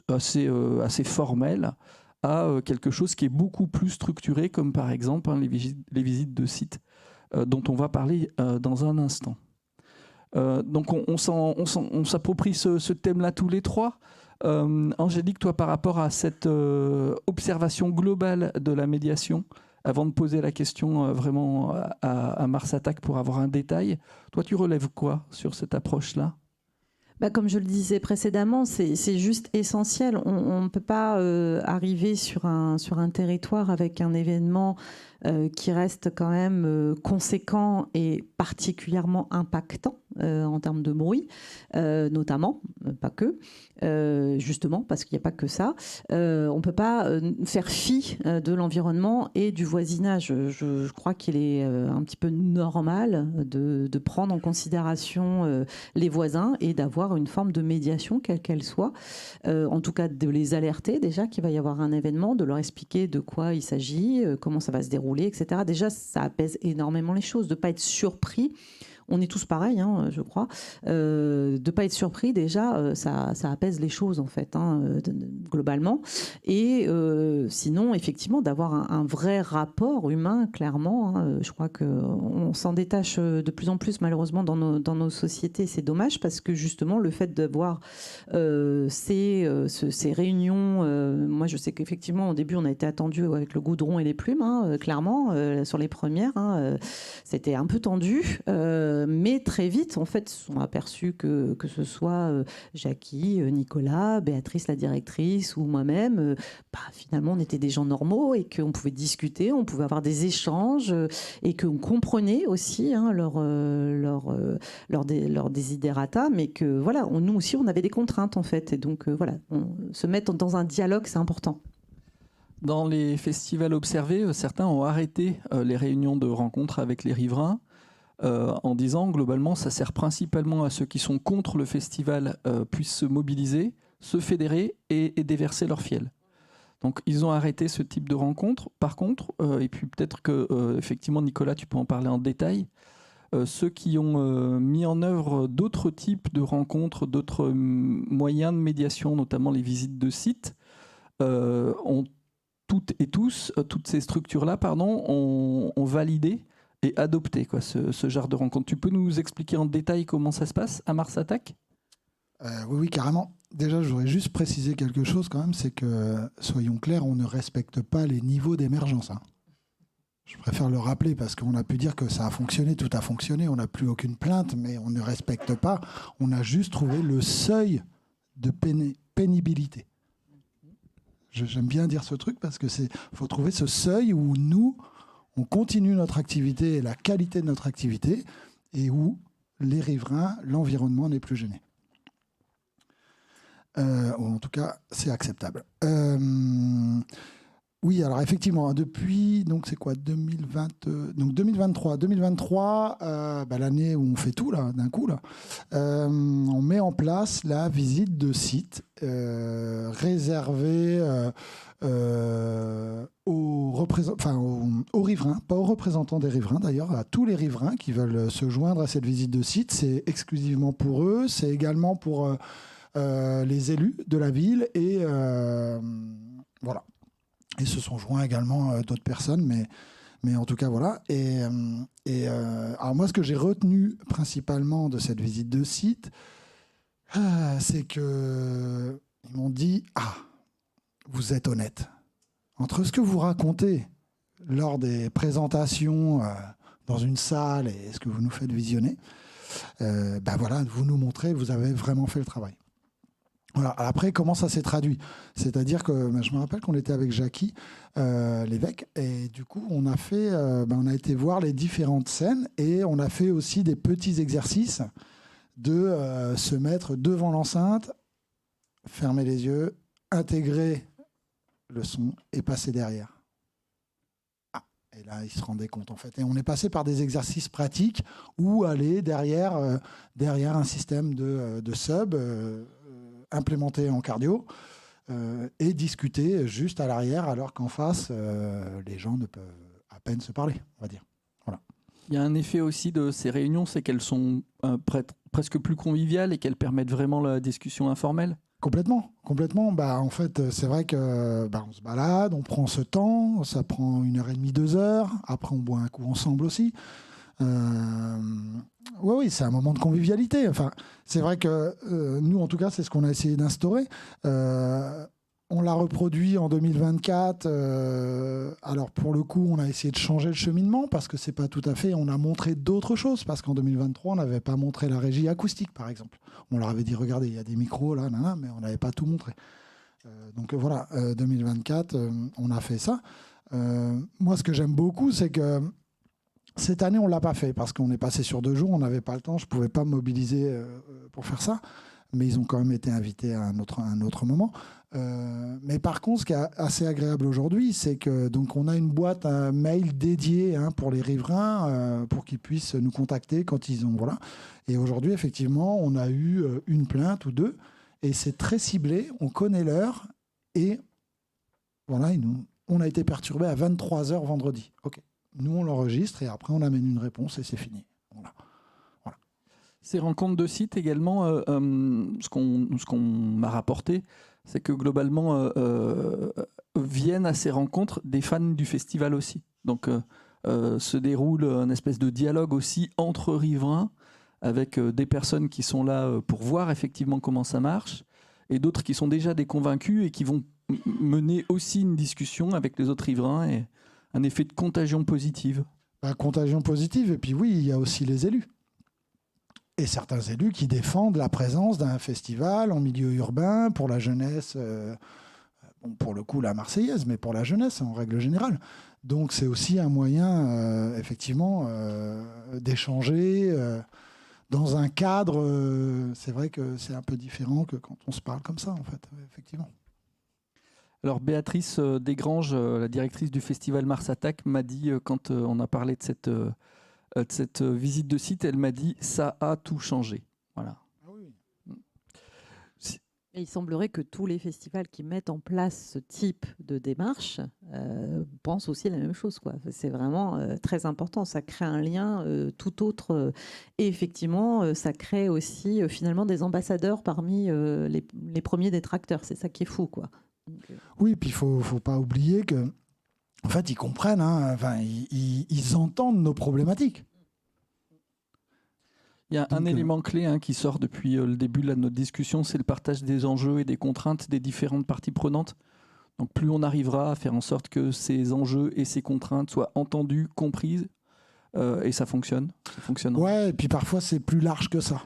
assez formel à quelque chose qui est beaucoup plus structuré, comme par exemple les visites de sites dont on va parler dans un instant. Donc on s'approprie ce thème-là tous les trois. Angélique, toi, par rapport à cette observation globale de la médiation, avant de poser la question vraiment à Mars Attack pour avoir un détail, toi tu relèves quoi sur cette approche-là ? Comme je le disais précédemment, c'est juste essentiel. On ne peut pas arriver sur un territoire avec un événement qui reste quand même conséquent et particulièrement impactant en termes de bruit, notamment, pas que, justement parce qu'il n'y a pas que ça. On ne peut pas faire fi de l'environnement et du voisinage. Je crois qu'il est un petit peu normal de prendre en considération les voisins et d'avoir une forme de médiation, quelle qu'elle soit. En tout cas, de les alerter déjà qu'il va y avoir un événement, de leur expliquer de quoi il s'agit, comment ça va se dérouler, etc. Déjà, ça apaise énormément les choses, de ne pas être surpris. On est tous pareils, hein, je crois. De ne pas être surpris, déjà, ça apaise les choses, en fait, globalement. Et sinon, effectivement, d'avoir un vrai rapport humain, clairement. Je crois qu'on s'en détache de plus en plus, malheureusement, dans nos sociétés. C'est dommage parce que, justement, le fait d'avoir ces réunions... moi, je sais qu'effectivement, au début, on a été attendu avec le goudron et les plumes, clairement, sur les premières. C'était un peu tendu. Mais très vite, en fait, se sont aperçus que ce soit Jackie, Nicolas, Béatrice, la directrice, ou moi-même, finalement, on était des gens normaux et qu'on pouvait discuter, on pouvait avoir des échanges et qu'on comprenait aussi leur desiderata, mais que voilà, nous aussi, on avait des contraintes, en fait. Et donc, se mettre dans un dialogue, c'est important. Dans les festivals observés, certains ont arrêté les réunions de rencontres avec les riverains. En disant globalement ça sert principalement à ceux qui sont contre le festival puissent se mobiliser, se fédérer et déverser leur fiel. Donc ils ont arrêté ce type de rencontres. Par contre, et puis peut-être que effectivement Nicolas tu peux en parler en détail, ceux qui ont mis en œuvre d'autres types de rencontres, d'autres moyens de médiation, notamment les visites de sites, ont toutes ces structures-là ont validé et adopter ce genre de rencontre. Tu peux nous expliquer en détail comment ça se passe à Mars Attack ? Oui, carrément. Déjà, je voudrais juste préciser quelque chose quand même, c'est que, soyons clairs, on ne respecte pas les niveaux d'émergence. Je préfère le rappeler parce qu'on a pu dire que ça a fonctionné, tout a fonctionné, on n'a plus aucune plainte, mais on ne respecte pas. On a juste trouvé le seuil de pénibilité. J'aime bien dire ce truc parce que faut trouver ce seuil où nous, on continue notre activité et la qualité de notre activité et où les riverains, l'environnement n'est plus gêné. Ou en tout cas, c'est acceptable. Oui, alors effectivement, depuis, donc c'est quoi, 2023, l'année où on fait tout, là, d'un coup, là, on met en place la visite de site réservée aux riverains, pas aux représentants des riverains d'ailleurs, à tous les riverains qui veulent se joindre à cette visite de site. C'est exclusivement pour eux, c'est également pour les élus de la ville et voilà. Et se sont joints également d'autres personnes, mais en tout cas voilà. Alors moi, ce que j'ai retenu principalement de cette visite de site, c'est que ils m'ont dit vous êtes honnête. Entre ce que vous racontez lors des présentations dans une salle et ce que vous nous faites visionner, voilà, vous nous montrez, vous avez vraiment fait le travail. Voilà. Après, comment ça s'est traduit ? C'est-à-dire que je me rappelle qu'on était avec Jackie, l'évêque, et du coup, on a été voir les différentes scènes et on a fait aussi des petits exercices de se mettre devant l'enceinte, fermer les yeux, intégrer le son et passer derrière. Et là, ils se rendaient compte, en fait. Et on est passé par des exercices pratiques où aller derrière un système de sub implémenté en cardio et discuter juste à l'arrière, alors qu'en face, les gens ne peuvent à peine se parler, on va dire. Voilà. Il y a un effet aussi de ces réunions, c'est qu'elles sont presque plus conviviales et qu'elles permettent vraiment la discussion informelle. Complètement. En fait, c'est vrai que on se balade, on prend ce temps, ça prend 1h30, 2 heures. Après, on boit un coup ensemble aussi. Oui, c'est un moment de convivialité. Enfin, c'est vrai que nous, en tout cas, c'est ce qu'on a essayé d'instaurer. On l'a reproduit en 2024. Alors pour le coup, on a essayé de changer le cheminement parce que c'est pas tout à fait. On a montré d'autres choses parce qu'en 2023, on n'avait pas montré la régie acoustique, par exemple. On leur avait dit regardez, il y a des micros là, mais on n'avait pas tout montré. Donc voilà, 2024, on a fait ça. Moi, ce que j'aime beaucoup, c'est que cette année, on l'a pas fait parce qu'on est passé sur 2 jours, on n'avait pas le temps, je pouvais pas me mobiliser pour faire ça. Mais ils ont quand même été invités à un autre moment. Mais par contre, ce qui est assez agréable aujourd'hui, c'est que donc on a une boîte mail dédiée pour les riverains pour qu'ils puissent nous contacter quand ils ont voilà. Et aujourd'hui, effectivement, on a eu une plainte ou 2, et c'est très ciblé. On connaît l'heure et voilà, on a été perturbé à 23h vendredi. Ok, nous on l'enregistre et après on amène une réponse et c'est fini. Voilà. Ces rencontres de sites également, ce qu'on m'a rapporté, c'est que globalement viennent à ces rencontres des fans du festival aussi. Donc se déroule une espèce de dialogue aussi entre riverains avec des personnes qui sont là pour voir effectivement comment ça marche et d'autres qui sont déjà des convaincus et qui vont mener aussi une discussion avec les autres riverains et un effet de contagion positive. Contagion positive, et puis oui, il y a aussi les élus. Et certains élus qui défendent la présence d'un festival en milieu urbain pour la jeunesse, bon, pour le coup la Marseillaise, mais pour la jeunesse en règle générale. Donc c'est aussi un moyen, effectivement, d'échanger dans un cadre. C'est vrai que c'est un peu différent que quand on se parle comme ça, en fait, effectivement. Alors Béatrice Desgranges, la directrice du festival Mars Attack, m'a dit, quand on a parlé de cette visite de site, elle m'a dit ça a tout changé. Voilà. Ah oui. Et il semblerait que tous les festivals qui mettent en place ce type de démarche pensent aussi la même chose, quoi. C'est vraiment très important. Ça crée un lien tout autre. Et effectivement, ça crée aussi finalement des ambassadeurs parmi les premiers détracteurs. C'est ça qui est fou, quoi. Donc, oui, puis il faut pas oublier que en fait, ils comprennent, ils entendent nos problématiques. Il y a un élément clé qui sort depuis le début de notre discussion, c'est le partage des enjeux et des contraintes des différentes parties prenantes. Donc plus on arrivera à faire en sorte que ces enjeux et ces contraintes soient entendues, comprises, et ça fonctionne. Ça fonctionne. Ouais, et puis parfois c'est plus large que ça.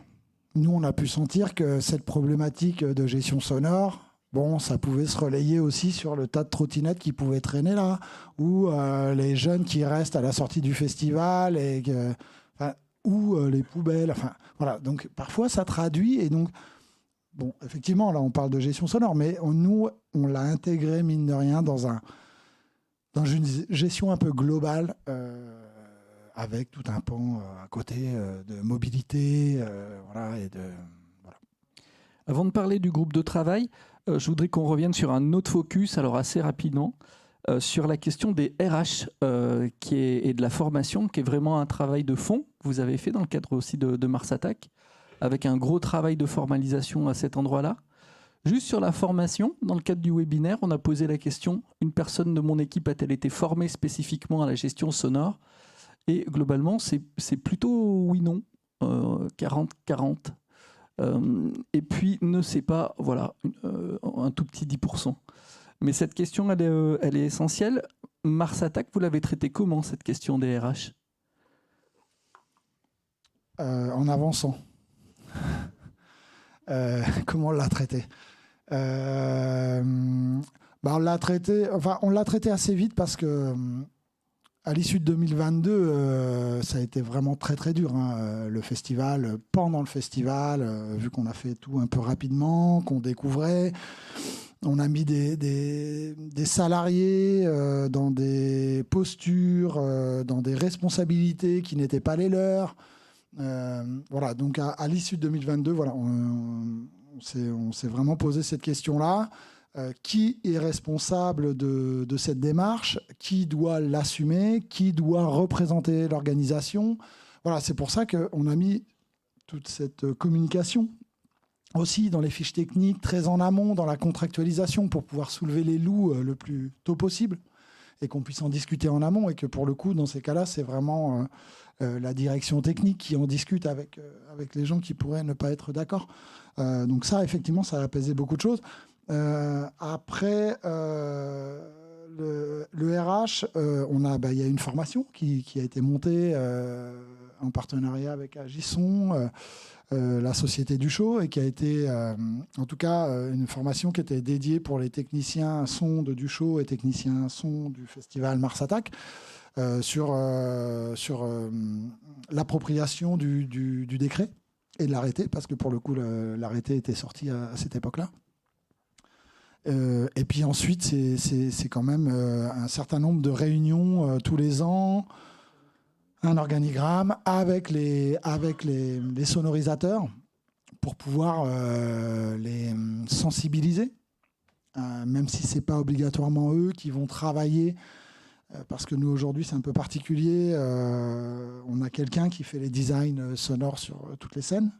Nous, on a pu sentir que cette problématique de gestion sonore, bon, ça pouvait se relayer aussi sur le tas de trottinettes qui pouvaient traîner là, ou les jeunes qui restent à la sortie du festival, ou les poubelles. Enfin, voilà. Donc, parfois, ça traduit. Et donc, bon, effectivement, là, on parle de gestion sonore, mais nous, on l'a intégré, mine de rien, dans une gestion un peu globale, avec tout un pan à côté de mobilité, voilà, et de... Voilà. Avant de parler du groupe de travail, je voudrais qu'on revienne sur un autre focus, alors assez rapidement, sur la question des RH et de la formation, qui est vraiment un travail de fond que vous avez fait dans le cadre aussi de Mars Attack, avec un gros travail de formalisation à cet endroit-là. Juste sur la formation, dans le cadre du webinaire, on a posé la question, une personne de mon équipe a-t-elle été formée spécifiquement à la gestion sonore? Et globalement, c'est plutôt oui-non, 40-40. Et puis ne sait pas, voilà, un tout petit 10%. Mais cette question, elle est essentielle. Mars Attack, vous l'avez traitée comment, cette question des RH? En avançant. Comment on l'a traitée? On l'a traité assez vite parce que à l'issue de 2022, ça a été vraiment très très dur. Le festival, pendant le festival, vu qu'on a fait tout un peu rapidement, qu'on découvrait, on a mis des salariés dans des postures, dans des responsabilités qui n'étaient pas les leurs. Voilà, donc à l'issue de 2022, voilà, on s'est vraiment posé cette question-là. Qui est responsable de cette démarche? Qui doit l'assumer? Qui doit représenter l'organisation? Voilà, c'est pour ça qu'on a mis toute cette communication aussi dans les fiches techniques, très en amont, dans la contractualisation, pour pouvoir soulever les loups le plus tôt possible et qu'on puisse en discuter en amont, et que pour le coup, dans ces cas-là, c'est vraiment la direction technique qui en discute avec les gens qui pourraient ne pas être d'accord. Donc ça, effectivement, ça a apaisé beaucoup de choses. Après, le RH, il y a une formation qui a été montée en partenariat avec Agisson, la Société du Show, et qui a été, en tout cas, une formation qui était dédiée pour les techniciens son de du show et techniciens son du festival Mars Attack sur l'appropriation du décret et de l'arrêté, parce que pour le coup, l'arrêté était sorti à cette époque-là. Et puis ensuite, c'est quand même un certain nombre de réunions tous les ans, un organigramme avec les sonorisateurs pour pouvoir les sensibiliser, même si ce n'est pas obligatoirement eux qui vont travailler, parce que nous, aujourd'hui, c'est un peu particulier. On a quelqu'un qui fait les designs sonores sur toutes les scènes,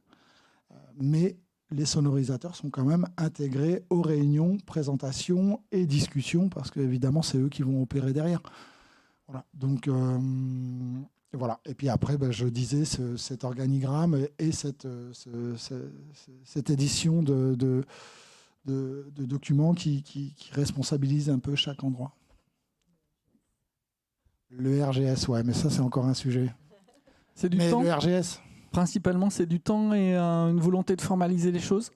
mais les sonorisateurs sont quand même intégrés aux réunions, présentations et discussions, parce qu'évidemment, c'est eux qui vont opérer derrière. Voilà. Donc, voilà. Et puis après, je disais, cet organigramme et cette édition de documents qui responsabilisent un peu chaque endroit. Le RGS, ouais, mais ça, c'est encore un sujet. C'est du mais temps. Le RGS. Principalement, c'est du temps et une volonté de formaliser les choses,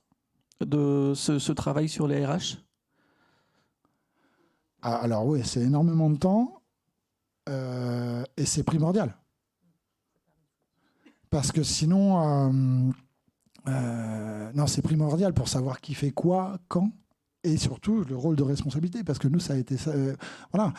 de ce travail sur les RH. Alors oui, c'est énormément de temps et c'est primordial. Parce que sinon, non, c'est primordial pour savoir qui fait quoi, quand, et surtout le rôle de responsabilité. Parce que nous, ça a été ça. Voilà,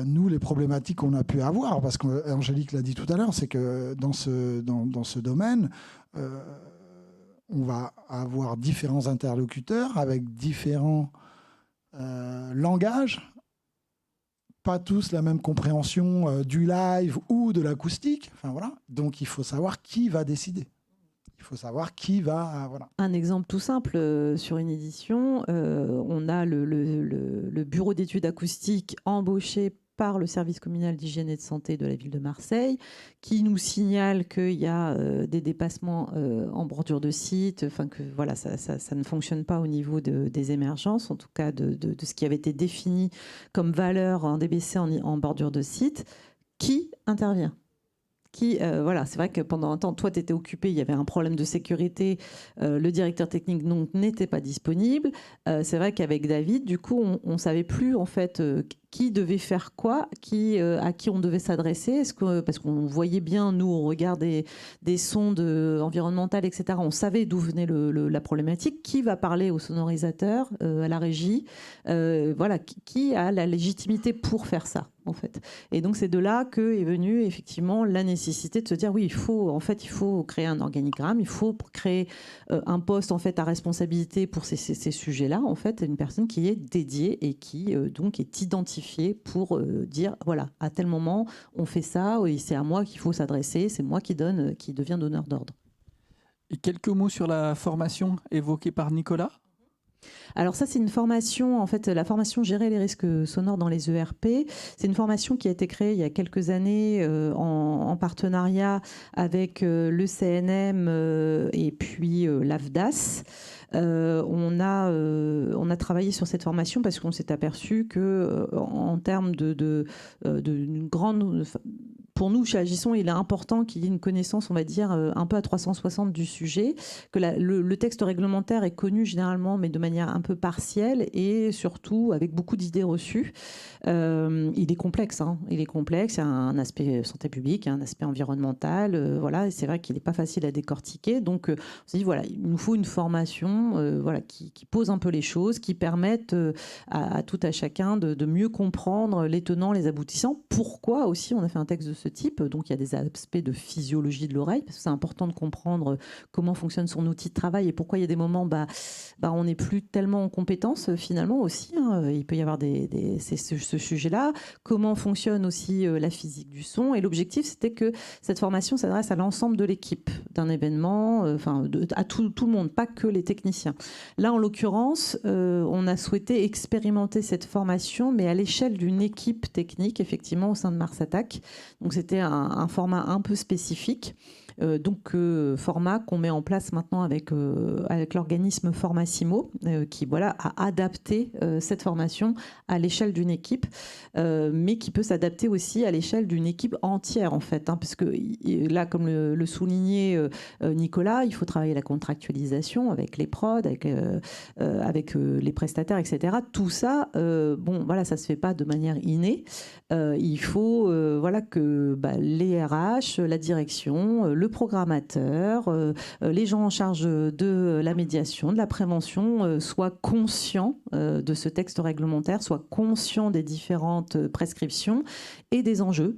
nous, les problématiques qu'on a pu avoir, parce qu'Angélique l'a dit tout à l'heure, c'est que dans ce domaine, on va avoir différents interlocuteurs avec différents langages, pas tous la même compréhension du live ou de l'acoustique. Enfin, voilà. Donc, il faut savoir qui va décider. Il faut savoir qui va... voilà. Un exemple tout simple, sur une édition, on a le bureau d'études acoustiques embauché par le service communal d'hygiène et de santé de la ville de Marseille, qui nous signale qu'il y a des dépassements en bordure de site, enfin que voilà, ça ne fonctionne pas au niveau des émergences, en tout cas de ce qui avait été défini comme valeur en DBC en bordure de site. Qui intervient ? Voilà, c'est vrai que pendant un temps, toi, tu étais occupé, il y avait un problème de sécurité, le directeur technique n'était pas disponible. C'est vrai qu'avec David, du coup, on ne savait plus en fait qui devait faire quoi, à qui on devait s'adresser. Parce qu'on voyait bien, nous, au regard des sondes environnementales, etc., on savait d'où venait la problématique. Qui va parler au sonorisateur, à la régie, voilà, qui a la légitimité pour faire ça, en fait. Et donc, c'est de là qu'est venue effectivement la nécessité de se dire, oui, il faut créer un organigramme, il faut créer un poste en fait à responsabilité pour ces sujets-là, en fait, une personne qui est dédiée et qui donc est identifiée pour dire, voilà, à tel moment, on fait ça, oui, c'est à moi qu'il faut s'adresser, c'est moi qui devient donneur d'ordre. Et quelques mots sur la formation évoquée par Nicolas. Alors ça, c'est une formation, en fait, la formation Gérer les risques sonores dans les ERP. C'est une formation qui a été créée il y a quelques années en partenariat avec le CNM et puis l'AFDAS. On a travaillé sur cette formation parce qu'on s'est aperçu que en termes d'une grande... Pour nous, chez Agisson, il est important qu'il y ait une connaissance, on va dire, un peu à 360 du sujet, que le texte réglementaire est connu généralement, mais de manière un peu partielle et surtout avec beaucoup d'idées reçues. Il est complexe, hein. Il est complexe, il y a un aspect santé publique, un aspect environnemental, voilà, et c'est vrai qu'il n'est pas facile à décortiquer. Donc, on s'est dit, voilà, il nous faut une formation voilà, qui pose un peu les choses, qui permette à tout à chacun de mieux comprendre les tenants, les aboutissants. Pourquoi aussi on a fait un texte de ce type? Donc, il y a des aspects de physiologie de l'oreille, parce que c'est important de comprendre comment fonctionne son outil de travail et pourquoi il y a des moments, on n'est plus tellement en compétence finalement aussi. Hein. Il peut y avoir ce sujet-là. Comment fonctionne aussi la physique du son. Et l'objectif, c'était que cette formation s'adresse à l'ensemble de l'équipe d'un événement, à tout le monde, pas que les techniciens. Là, en l'occurrence, on a souhaité expérimenter cette formation, mais à l'échelle d'une équipe technique, effectivement, au sein de Mars Attack. Donc, c'était un format un peu spécifique. Format qu'on met en place maintenant avec l'organisme Formassimo, qui a adapté cette formation à l'échelle d'une équipe, mais qui peut s'adapter aussi à l'échelle d'une équipe entière en fait, parce que là, comme le soulignait Nicolas, il faut travailler la contractualisation avec les prods, avec les prestataires, etc. Tout ça, ça se fait pas de manière innée. Il faut que les RH, la direction, le programmateur, les gens en charge de la médiation, de la prévention, soient conscients de ce texte réglementaire, soient conscients des différentes prescriptions et des enjeux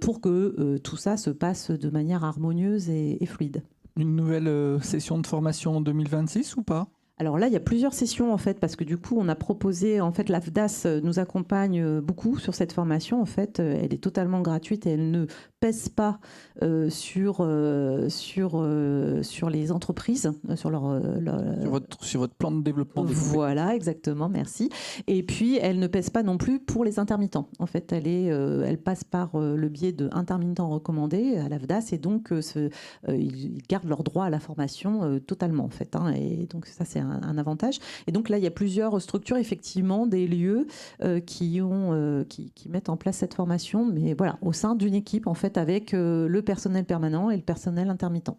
pour que tout ça se passe de manière harmonieuse et fluide. Une nouvelle session de formation en 2026 ou pas ? Alors là, il y a plusieurs sessions en fait, parce que du coup, on a proposé, en fait, l'AFDAS nous accompagne beaucoup sur cette formation. En fait, elle est totalement gratuite et elle ne pèse pas sur les entreprises, sur votre plan de développement. Voilà, exactement, merci. Et puis, elle ne pèse pas non plus pour les intermittents. En fait, elle passe par le biais d'intermittents recommandés à l'AFDAS et donc ils gardent leur droit à la formation totalement en fait. Et donc ça, c'est un avantage. Et donc là, il y a plusieurs structures, effectivement, des lieux qui mettent en place cette formation, mais voilà, au sein d'une équipe, en fait, avec le personnel permanent et le personnel intermittent.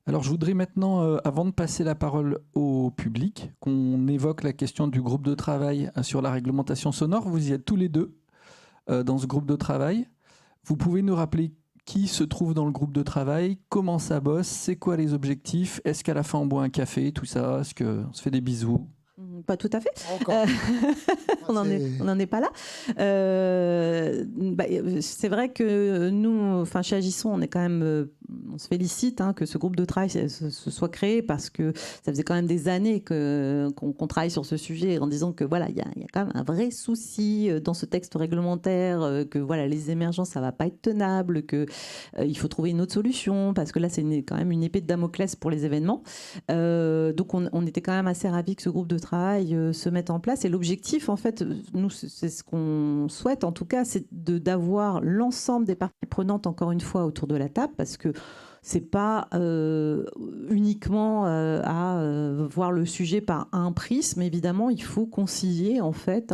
Alors, je voudrais maintenant, avant de passer la parole au public, qu'on évoque la question du groupe de travail sur la réglementation sonore. Vous y êtes tous les deux dans ce groupe de travail. Vous pouvez nous rappeler qui se trouve dans le groupe de travail, comment ça bosse, c'est quoi les objectifs, est-ce qu'à la fin on boit un café, tout ça, est-ce qu'on se fait des bisous ? Pas tout à fait. On n'en est pas là. C'est vrai que nous, chez Agisson, on est quand même, on se félicite que ce groupe de travail se soit créé, parce que ça faisait quand même des années qu'on travaille sur ce sujet en disant que il y a quand même un vrai souci dans ce texte réglementaire, que les émergences, ça va pas être tenable, que il faut trouver une autre solution, parce que là c'est quand même une épée de Damoclès pour les événements. Donc on était quand même assez ravis que ce groupe de travail se mette en place. Et l'objectif, en fait, nous, c'est ce qu'on souhaite, en tout cas, c'est d'avoir l'ensemble des parties prenantes, encore une fois, autour de la table, parce que c'est pas uniquement à voir le sujet par un prisme. Évidemment, il faut concilier, en fait,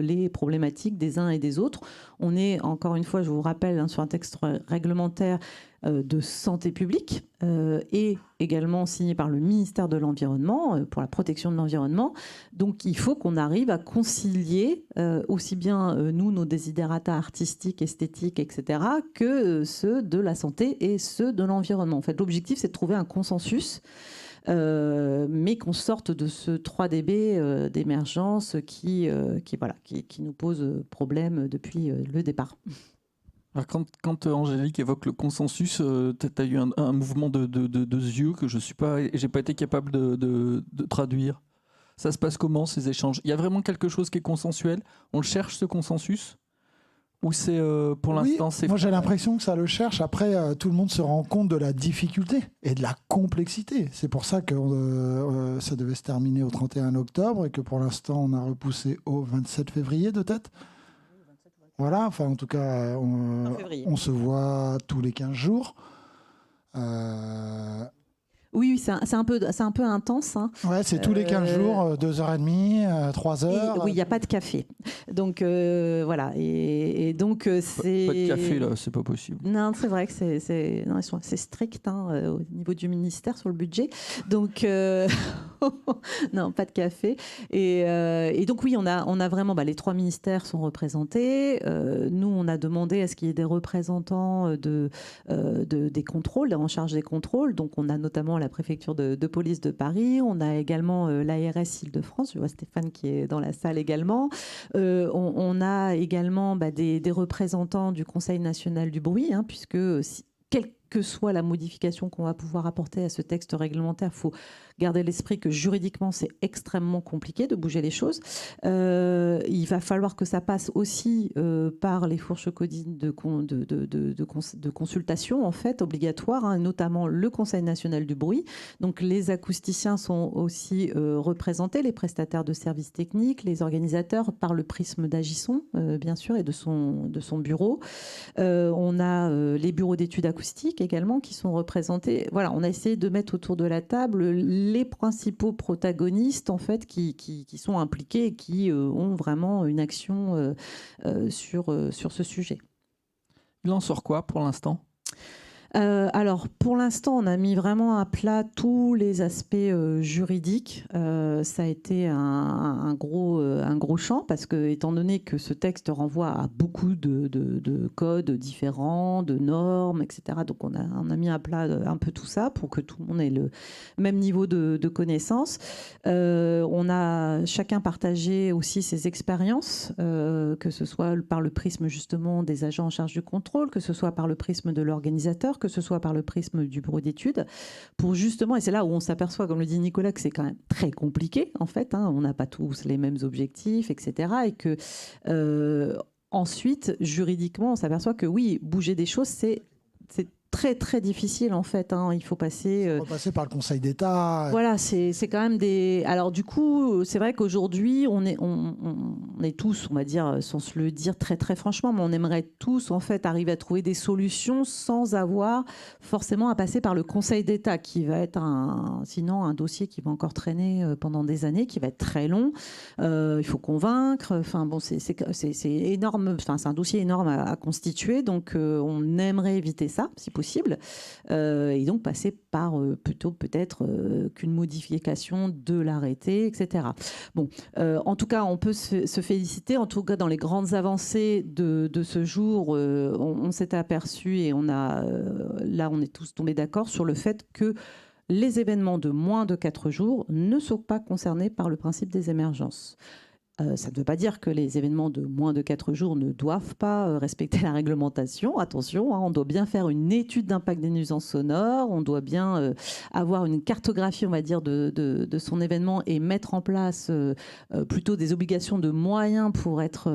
les problématiques des uns et des autres. On est, encore une fois, je vous rappelle, sur un texte réglementaire de santé publique et également signé par le ministère de l'Environnement pour la protection de l'environnement. Donc il faut qu'on arrive à concilier aussi bien nous, nos desiderata artistiques, esthétiques, etc., que ceux de la santé et ceux de l'environnement. En fait, l'objectif, c'est de trouver un consensus, mais qu'on sorte de ce 3 dB d'émergence qui nous pose problème depuis le départ. Alors quand Angélique évoque le consensus, tu as eu un mouvement de yeux que je n'ai pas été capable de traduire. Ça se passe comment, ces échanges ? Il y a vraiment quelque chose qui est consensuel ? On le cherche, ce consensus ? Ou c'est pour l'instant c'est... Moi j'ai l'impression que ça le cherche. Après, tout le monde se rend compte de la difficulté et de la complexité. C'est pour ça que ça devait se terminer au 31 octobre et que pour l'instant on a repoussé au 27 février de tête. Voilà, enfin en tout cas, on se voit tous les 15 jours. Oui, c'est un peu intense. Ouais, c'est tous les 15 jours, 2h30, 3h. Oui, il n'y a pas de café. Donc voilà. Et donc c'est... Pas de café là, c'est pas possible. Non, c'est vrai que c'est strict au niveau du ministère sur le budget. Donc non, pas de café. Et donc oui, on a vraiment... les 3 ministères sont représentés. Nous, on a demandé à ce qu'il y ait des représentants des contrôles, en charge des contrôles. Donc on a notamment la préfecture de police de Paris. On a également l'ARS Île-de-France. Je vois Stéphane qui est dans la salle également. On a également des représentants du Conseil national du bruit, puisque quelle que soit la modification qu'on va pouvoir apporter à ce texte réglementaire, il faut garder à l'esprit que juridiquement, c'est extrêmement compliqué de bouger les choses. Il va falloir que ça passe aussi par les fourches codines de consultation, en fait, obligatoires, notamment le Conseil national du bruit. Donc, les acousticiens sont aussi représentés, les prestataires de services techniques, les organisateurs par le prisme d'Agisson, bien sûr, et de son bureau. On a les bureaux d'études acoustiques public également qui sont représentés. Voilà, on a essayé de mettre autour de la table les principaux protagonistes en fait qui sont impliqués et qui ont vraiment une action sur ce sujet. Il en sort quoi pour l'instant ? Alors, pour l'instant, on a mis vraiment à plat tous les aspects juridiques. Ça a été un gros champ parce que, étant donné que ce texte renvoie à beaucoup de codes différents, de normes, etc. Donc, on a mis à plat un peu tout ça pour que tout le monde ait le même niveau de connaissance. On a chacun partagé aussi ses expériences, que ce soit par le prisme justement des agents en charge du contrôle, que ce soit par le prisme de l'organisateur, que ce soit par le prisme du bureau d'études, pour justement, et c'est là où on s'aperçoit, comme le dit Nicolas, que c'est quand même très compliqué, en fait, hein, on n'a pas tous les mêmes objectifs, etc. Et que ensuite, juridiquement, on s'aperçoit que oui, bouger des choses, c'est très très difficile en fait, hein. Il faut passer par le Conseil d'État. Voilà, c'est quand même des. Alors du coup, c'est vrai qu'aujourd'hui, on est tous, on va dire, sans se le dire très très franchement, mais on aimerait tous en fait arriver à trouver des solutions sans avoir forcément à passer par le Conseil d'État, qui va être sinon un dossier qui va encore traîner pendant des années, qui va être très long. Il faut convaincre. Enfin bon, c'est énorme. Enfin, c'est un dossier énorme à constituer, donc on aimerait éviter ça, si possible, et donc passer par plutôt peut-être qu'une modification de l'arrêté, etc. Bon, en tout cas, on peut se féliciter. En tout cas, dans les grandes avancées de ce jour, on s'est aperçu et là, on est tous tombés d'accord sur le fait que les événements de moins de 4 jours ne sont pas concernés par le principe des émergences. Ça ne veut pas dire que les événements de moins de 4 jours ne doivent pas respecter la réglementation. Attention, hein, on doit bien faire une étude d'impact des nuisances sonores, on doit bien avoir une cartographie, on va dire, de son événement et mettre en place plutôt des obligations de moyens pour être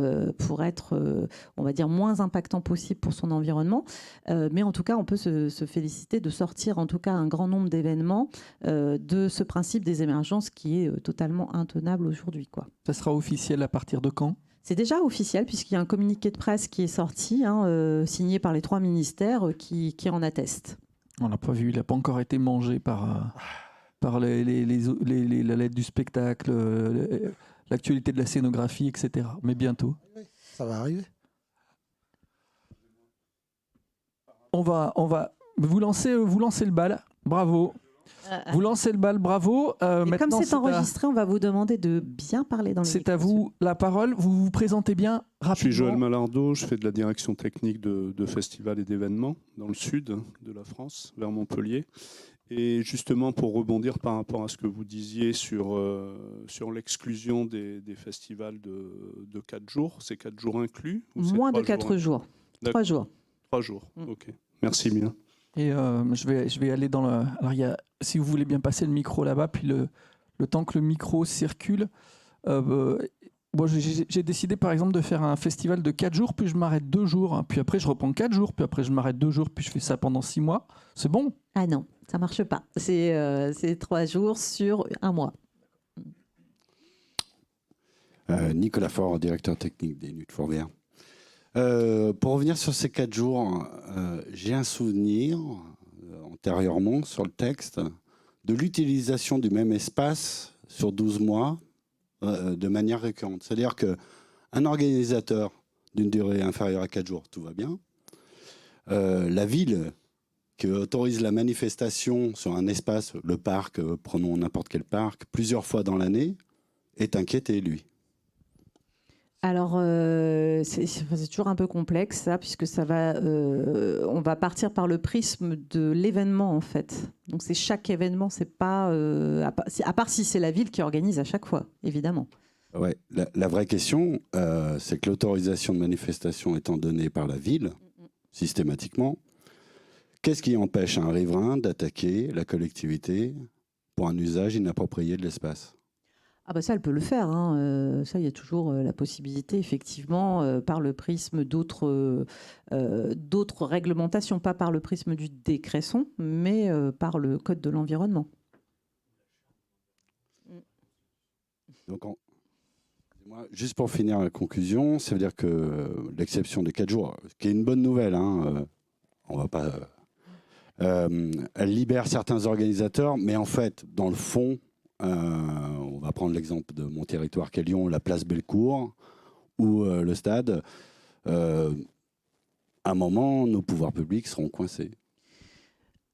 on va dire, moins impactant possible pour son environnement. Mais en tout cas, on peut se féliciter de sortir en tout cas un grand nombre d'événements de ce principe des émergences qui est totalement intenable aujourd'hui, quoi. Ça sera officiel à partir de quand ? C'est déjà officiel puisqu'il y a un communiqué de presse qui est sorti, hein, signé par les 3 ministères qui en atteste. On l'a pas vu, il n'a pas encore été mangé par la lettre du spectacle, l'actualité de la scénographie, etc. Mais bientôt. Ça va arriver. On va vous lancer le bal. Bravo. Vous lancez le bal, bravo. Et comme c'est enregistré, on va vous demander de bien parler dans le micro. C'est à vous la parole. Vous vous présentez bien rapidement. Je suis Joël Malardot, je fais de la direction technique de festivals et d'événements dans le sud de la France, vers Montpellier. Et justement, pour rebondir par rapport à ce que vous disiez sur l'exclusion des festivals de 4 jours, c'est 4 jours inclus ou Moins de 4 jours. 3 jours. 3 jours, ok. Merci bien. Et je vais aller dans le... Alors, si vous voulez bien passer le micro là-bas, puis le temps que le micro circule, moi, j'ai décidé par exemple de faire un festival de 4 jours, puis je m'arrête 2 jours, hein, puis après je reprends 4 jours, puis après je m'arrête 2 jours, puis je fais ça pendant 6 mois. C'est bon ? Ah non, ça ne marche pas. C'est 3 jours sur 1 mois. Nicolas Faure, directeur technique des Nuits de Fourvière. Pour revenir sur ces 4 jours, j'ai un souvenir, antérieurement sur le texte, de l'utilisation du même espace sur 12 mois de manière récurrente. C'est-à-dire qu'un organisateur d'une durée inférieure à 4 jours, tout va bien. La ville qui autorise la manifestation sur un espace, le parc, prenons n'importe quel parc, plusieurs fois dans l'année, est inquiété, lui. Alors, c'est toujours un peu complexe, ça, puisque on va partir par le prisme de l'événement, en fait. Donc, c'est chaque événement, c'est pas... à part si c'est la ville qui organise à chaque fois, évidemment. Ouais, la vraie question, c'est que l'autorisation de manifestation étant donnée par la ville, systématiquement, qu'est-ce qui empêche un riverain d'attaquer la collectivité pour un usage inapproprié de l'espace ? Ah bah ça, elle peut le faire, hein. Ça, il y a toujours la possibilité, effectivement, par le prisme d'autres réglementations, pas par le prisme du décresson, mais par le code de l'environnement. Donc, juste pour finir la conclusion, ça veut dire que l'exception des 4 jours, qui est une bonne nouvelle, hein, on va pas elle libère certains organisateurs, mais en fait, dans le fond, on va prendre l'exemple de mon territoire qu'est Lyon, la place Bellecour ou le stade. À un moment, nos pouvoirs publics seront coincés.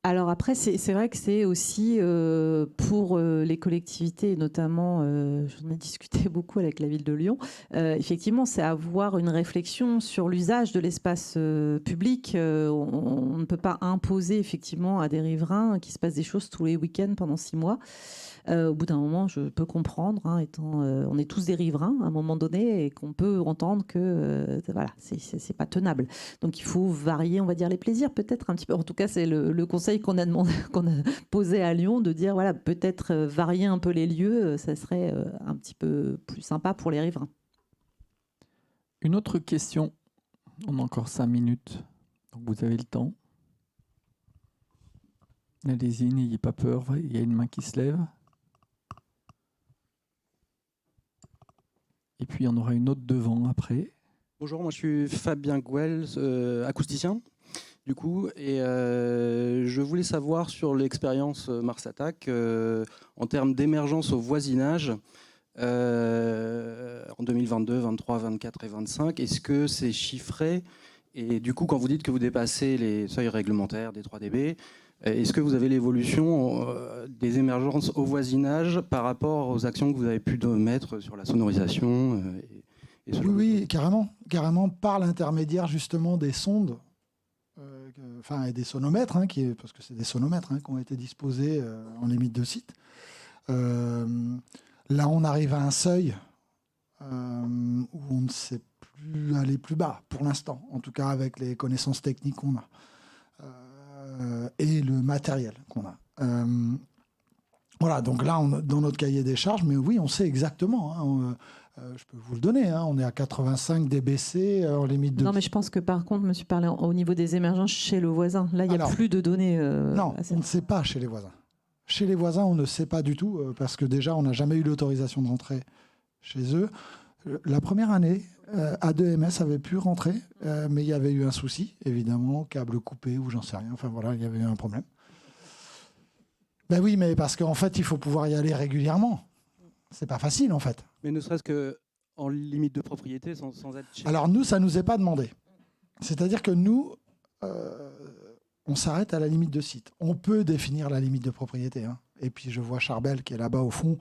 Alors après, c'est vrai que c'est aussi pour les collectivités, notamment, j'en ai discuté beaucoup avec la ville de Lyon, effectivement, c'est avoir une réflexion sur l'usage de l'espace public. On ne peut pas imposer effectivement à des riverains qu'il se passe des choses tous les week-ends pendant 6 mois. Au bout d'un moment, je peux comprendre, hein, on est tous des riverains à un moment donné et qu'on peut entendre que voilà, c'est pas tenable. Donc il faut varier, on va dire, les plaisirs peut-être un petit peu. En tout cas, c'est le conseil qu'on a posé à Lyon, de dire voilà, peut-être varier un peu les lieux, ça serait un petit peu plus sympa pour les riverains. Une autre question. On a encore 5 minutes, donc vous avez le temps. Allez-y, n'ayez pas peur, il y a une main qui se lève. Et puis, il y en aura une autre devant après. Bonjour, moi je suis Fabien Gouel, acousticien, du coup, et je voulais savoir sur l'expérience Mars Attack, en termes d'émergence au voisinage, en 2022, 23, 24 et 25, est-ce que c'est chiffré? Et du coup, quand vous dites que vous dépassez les seuils réglementaires des 3 dB, est-ce que vous avez l'évolution des émergences au voisinage par rapport aux actions que vous avez pu mettre sur la sonorisation Oui, carrément, par l'intermédiaire justement des sondes, et des sonomètres, parce que c'est des sonomètres qui ont été disposés en limite de site. Là, on arrive à un seuil où on ne sait plus aller plus bas pour l'instant, en tout cas avec les connaissances techniques qu'on a. Et le matériel qu'on a. Voilà, donc là, dans notre cahier des charges, mais oui, on sait exactement. Je peux vous le donner. On est à 85 dBc en limite de... Non, mais je pense que par contre, monsieur parlait au niveau des émergences chez le voisin. Là, il n'y a plus de données. Non, on ne sait pas chez les voisins. Chez les voisins, on ne sait pas du tout, parce que déjà, on n'a jamais eu l'autorisation de rentrer chez eux. La première année, A2MS avait pu rentrer, mais il y avait eu un souci, évidemment, câble coupé ou j'en sais rien. Enfin voilà, il y avait eu un problème. Ben oui, mais parce qu'en fait, il faut pouvoir y aller régulièrement. C'est pas facile, en fait. Mais ne serait-ce qu'en limite de propriété, sans être... Alors nous, ça nous est pas demandé. C'est-à-dire que nous, on s'arrête à la limite de site. On peut définir la limite de propriété. Et puis je vois Charbel qui est là-bas au fond,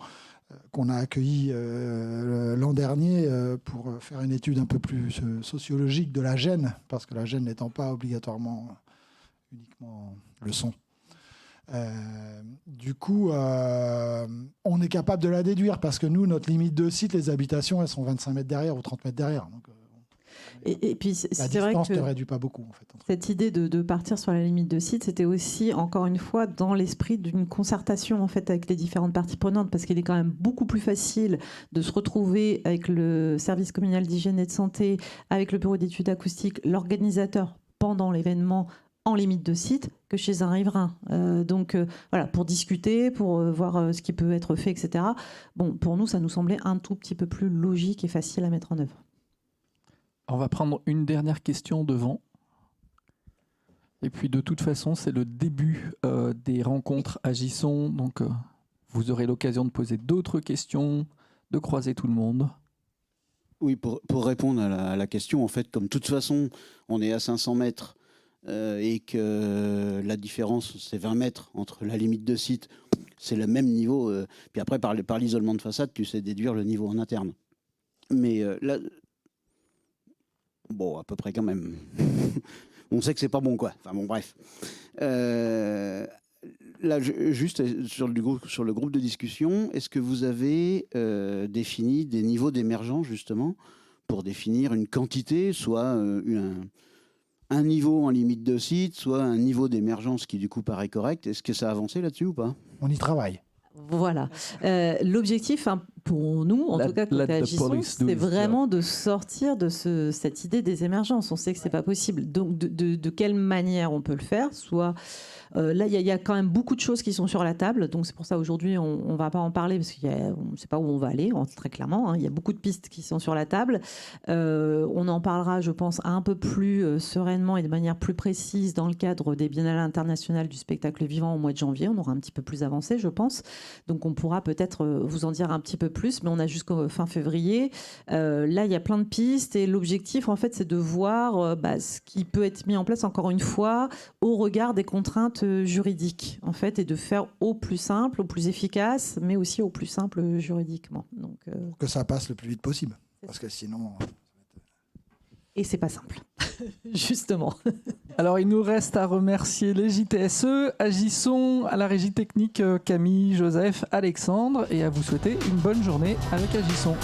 qu'on a accueilli l'an dernier pour faire une étude un peu plus sociologique de la gêne, parce que la gêne n'étant pas obligatoirement uniquement le son. Du coup, on est capable de la déduire, parce que nous, notre limite de site, les habitations, elles sont 25 mètres derrière ou 30 mètres derrière. Donc, et puis, la c'est vrai distance que ne réduit pas beaucoup, en fait. Cette idée de partir sur la limite de site, c'était aussi, encore une fois, dans l'esprit d'une concertation en fait, avec les différentes parties prenantes, parce qu'il est quand même beaucoup plus facile de se retrouver avec le service communal d'hygiène et de santé, avec le bureau d'études acoustiques, l'organisateur pendant l'événement en limite de site, que chez un riverain. Donc voilà, pour discuter, pour voir ce qui peut être fait, etc. Bon, pour nous, ça nous semblait un tout petit peu plus logique et facile à mettre en œuvre. On va prendre une dernière question devant. Et puis de toute façon, c'est le début des rencontres Agissons. Donc vous aurez l'occasion de poser d'autres questions, de croiser tout le monde. Oui, pour répondre à la question, en fait, comme de toute façon, on est à 500 mètres et que la différence, c'est 20 mètres entre la limite de site, c'est le même niveau. Puis après, par l'isolement de façade, tu sais déduire le niveau en interne. Mais là... Bon, à peu près quand même. On sait que c'est pas bon, quoi. Enfin bon, bref. Là, juste sur le groupe de discussion, est-ce que vous avez défini des niveaux d'émergence, justement, pour définir une quantité, soit un niveau en limite de site, soit un niveau d'émergence qui, du coup, paraît correct? Est-ce que ça a avancé là-dessus ou pas? On y travaille. Voilà. L'objectif, pour nous, en Let- tout cas, let côté the Agissons, police do c'est its vraiment de sortir de cette idée des émergences. On sait que c'est pas possible. Donc, de quelle manière on peut le faire? Soit là, il y a quand même beaucoup de choses qui sont sur la table. Donc, c'est pour ça aujourd'hui, on ne va pas en parler parce qu'on ne sait pas où on va aller, très clairement. Il y a beaucoup de pistes qui sont sur la table. On en parlera, je pense, un peu plus sereinement et de manière plus précise dans le cadre des Biennales internationales du spectacle vivant au mois de janvier. On aura un petit peu plus avancé, je pense. Donc, on pourra peut-être vous en dire un petit peu plus, mais on a jusqu'au fin février. Là, il y a plein de pistes et l'objectif, en fait, c'est de voir ce qui peut être mis en place, encore une fois, au regard des contraintes juridiques, en fait, et de faire au plus simple, au plus efficace, mais aussi au plus simple juridiquement. Donc, Pour que ça passe le plus vite possible. Parce que sinon... Et c'est pas simple, justement. Alors, il nous reste à remercier les JTSE, Agissons, à la régie technique Camille, Joseph, Alexandre, et à vous souhaiter une bonne journée avec Agissons.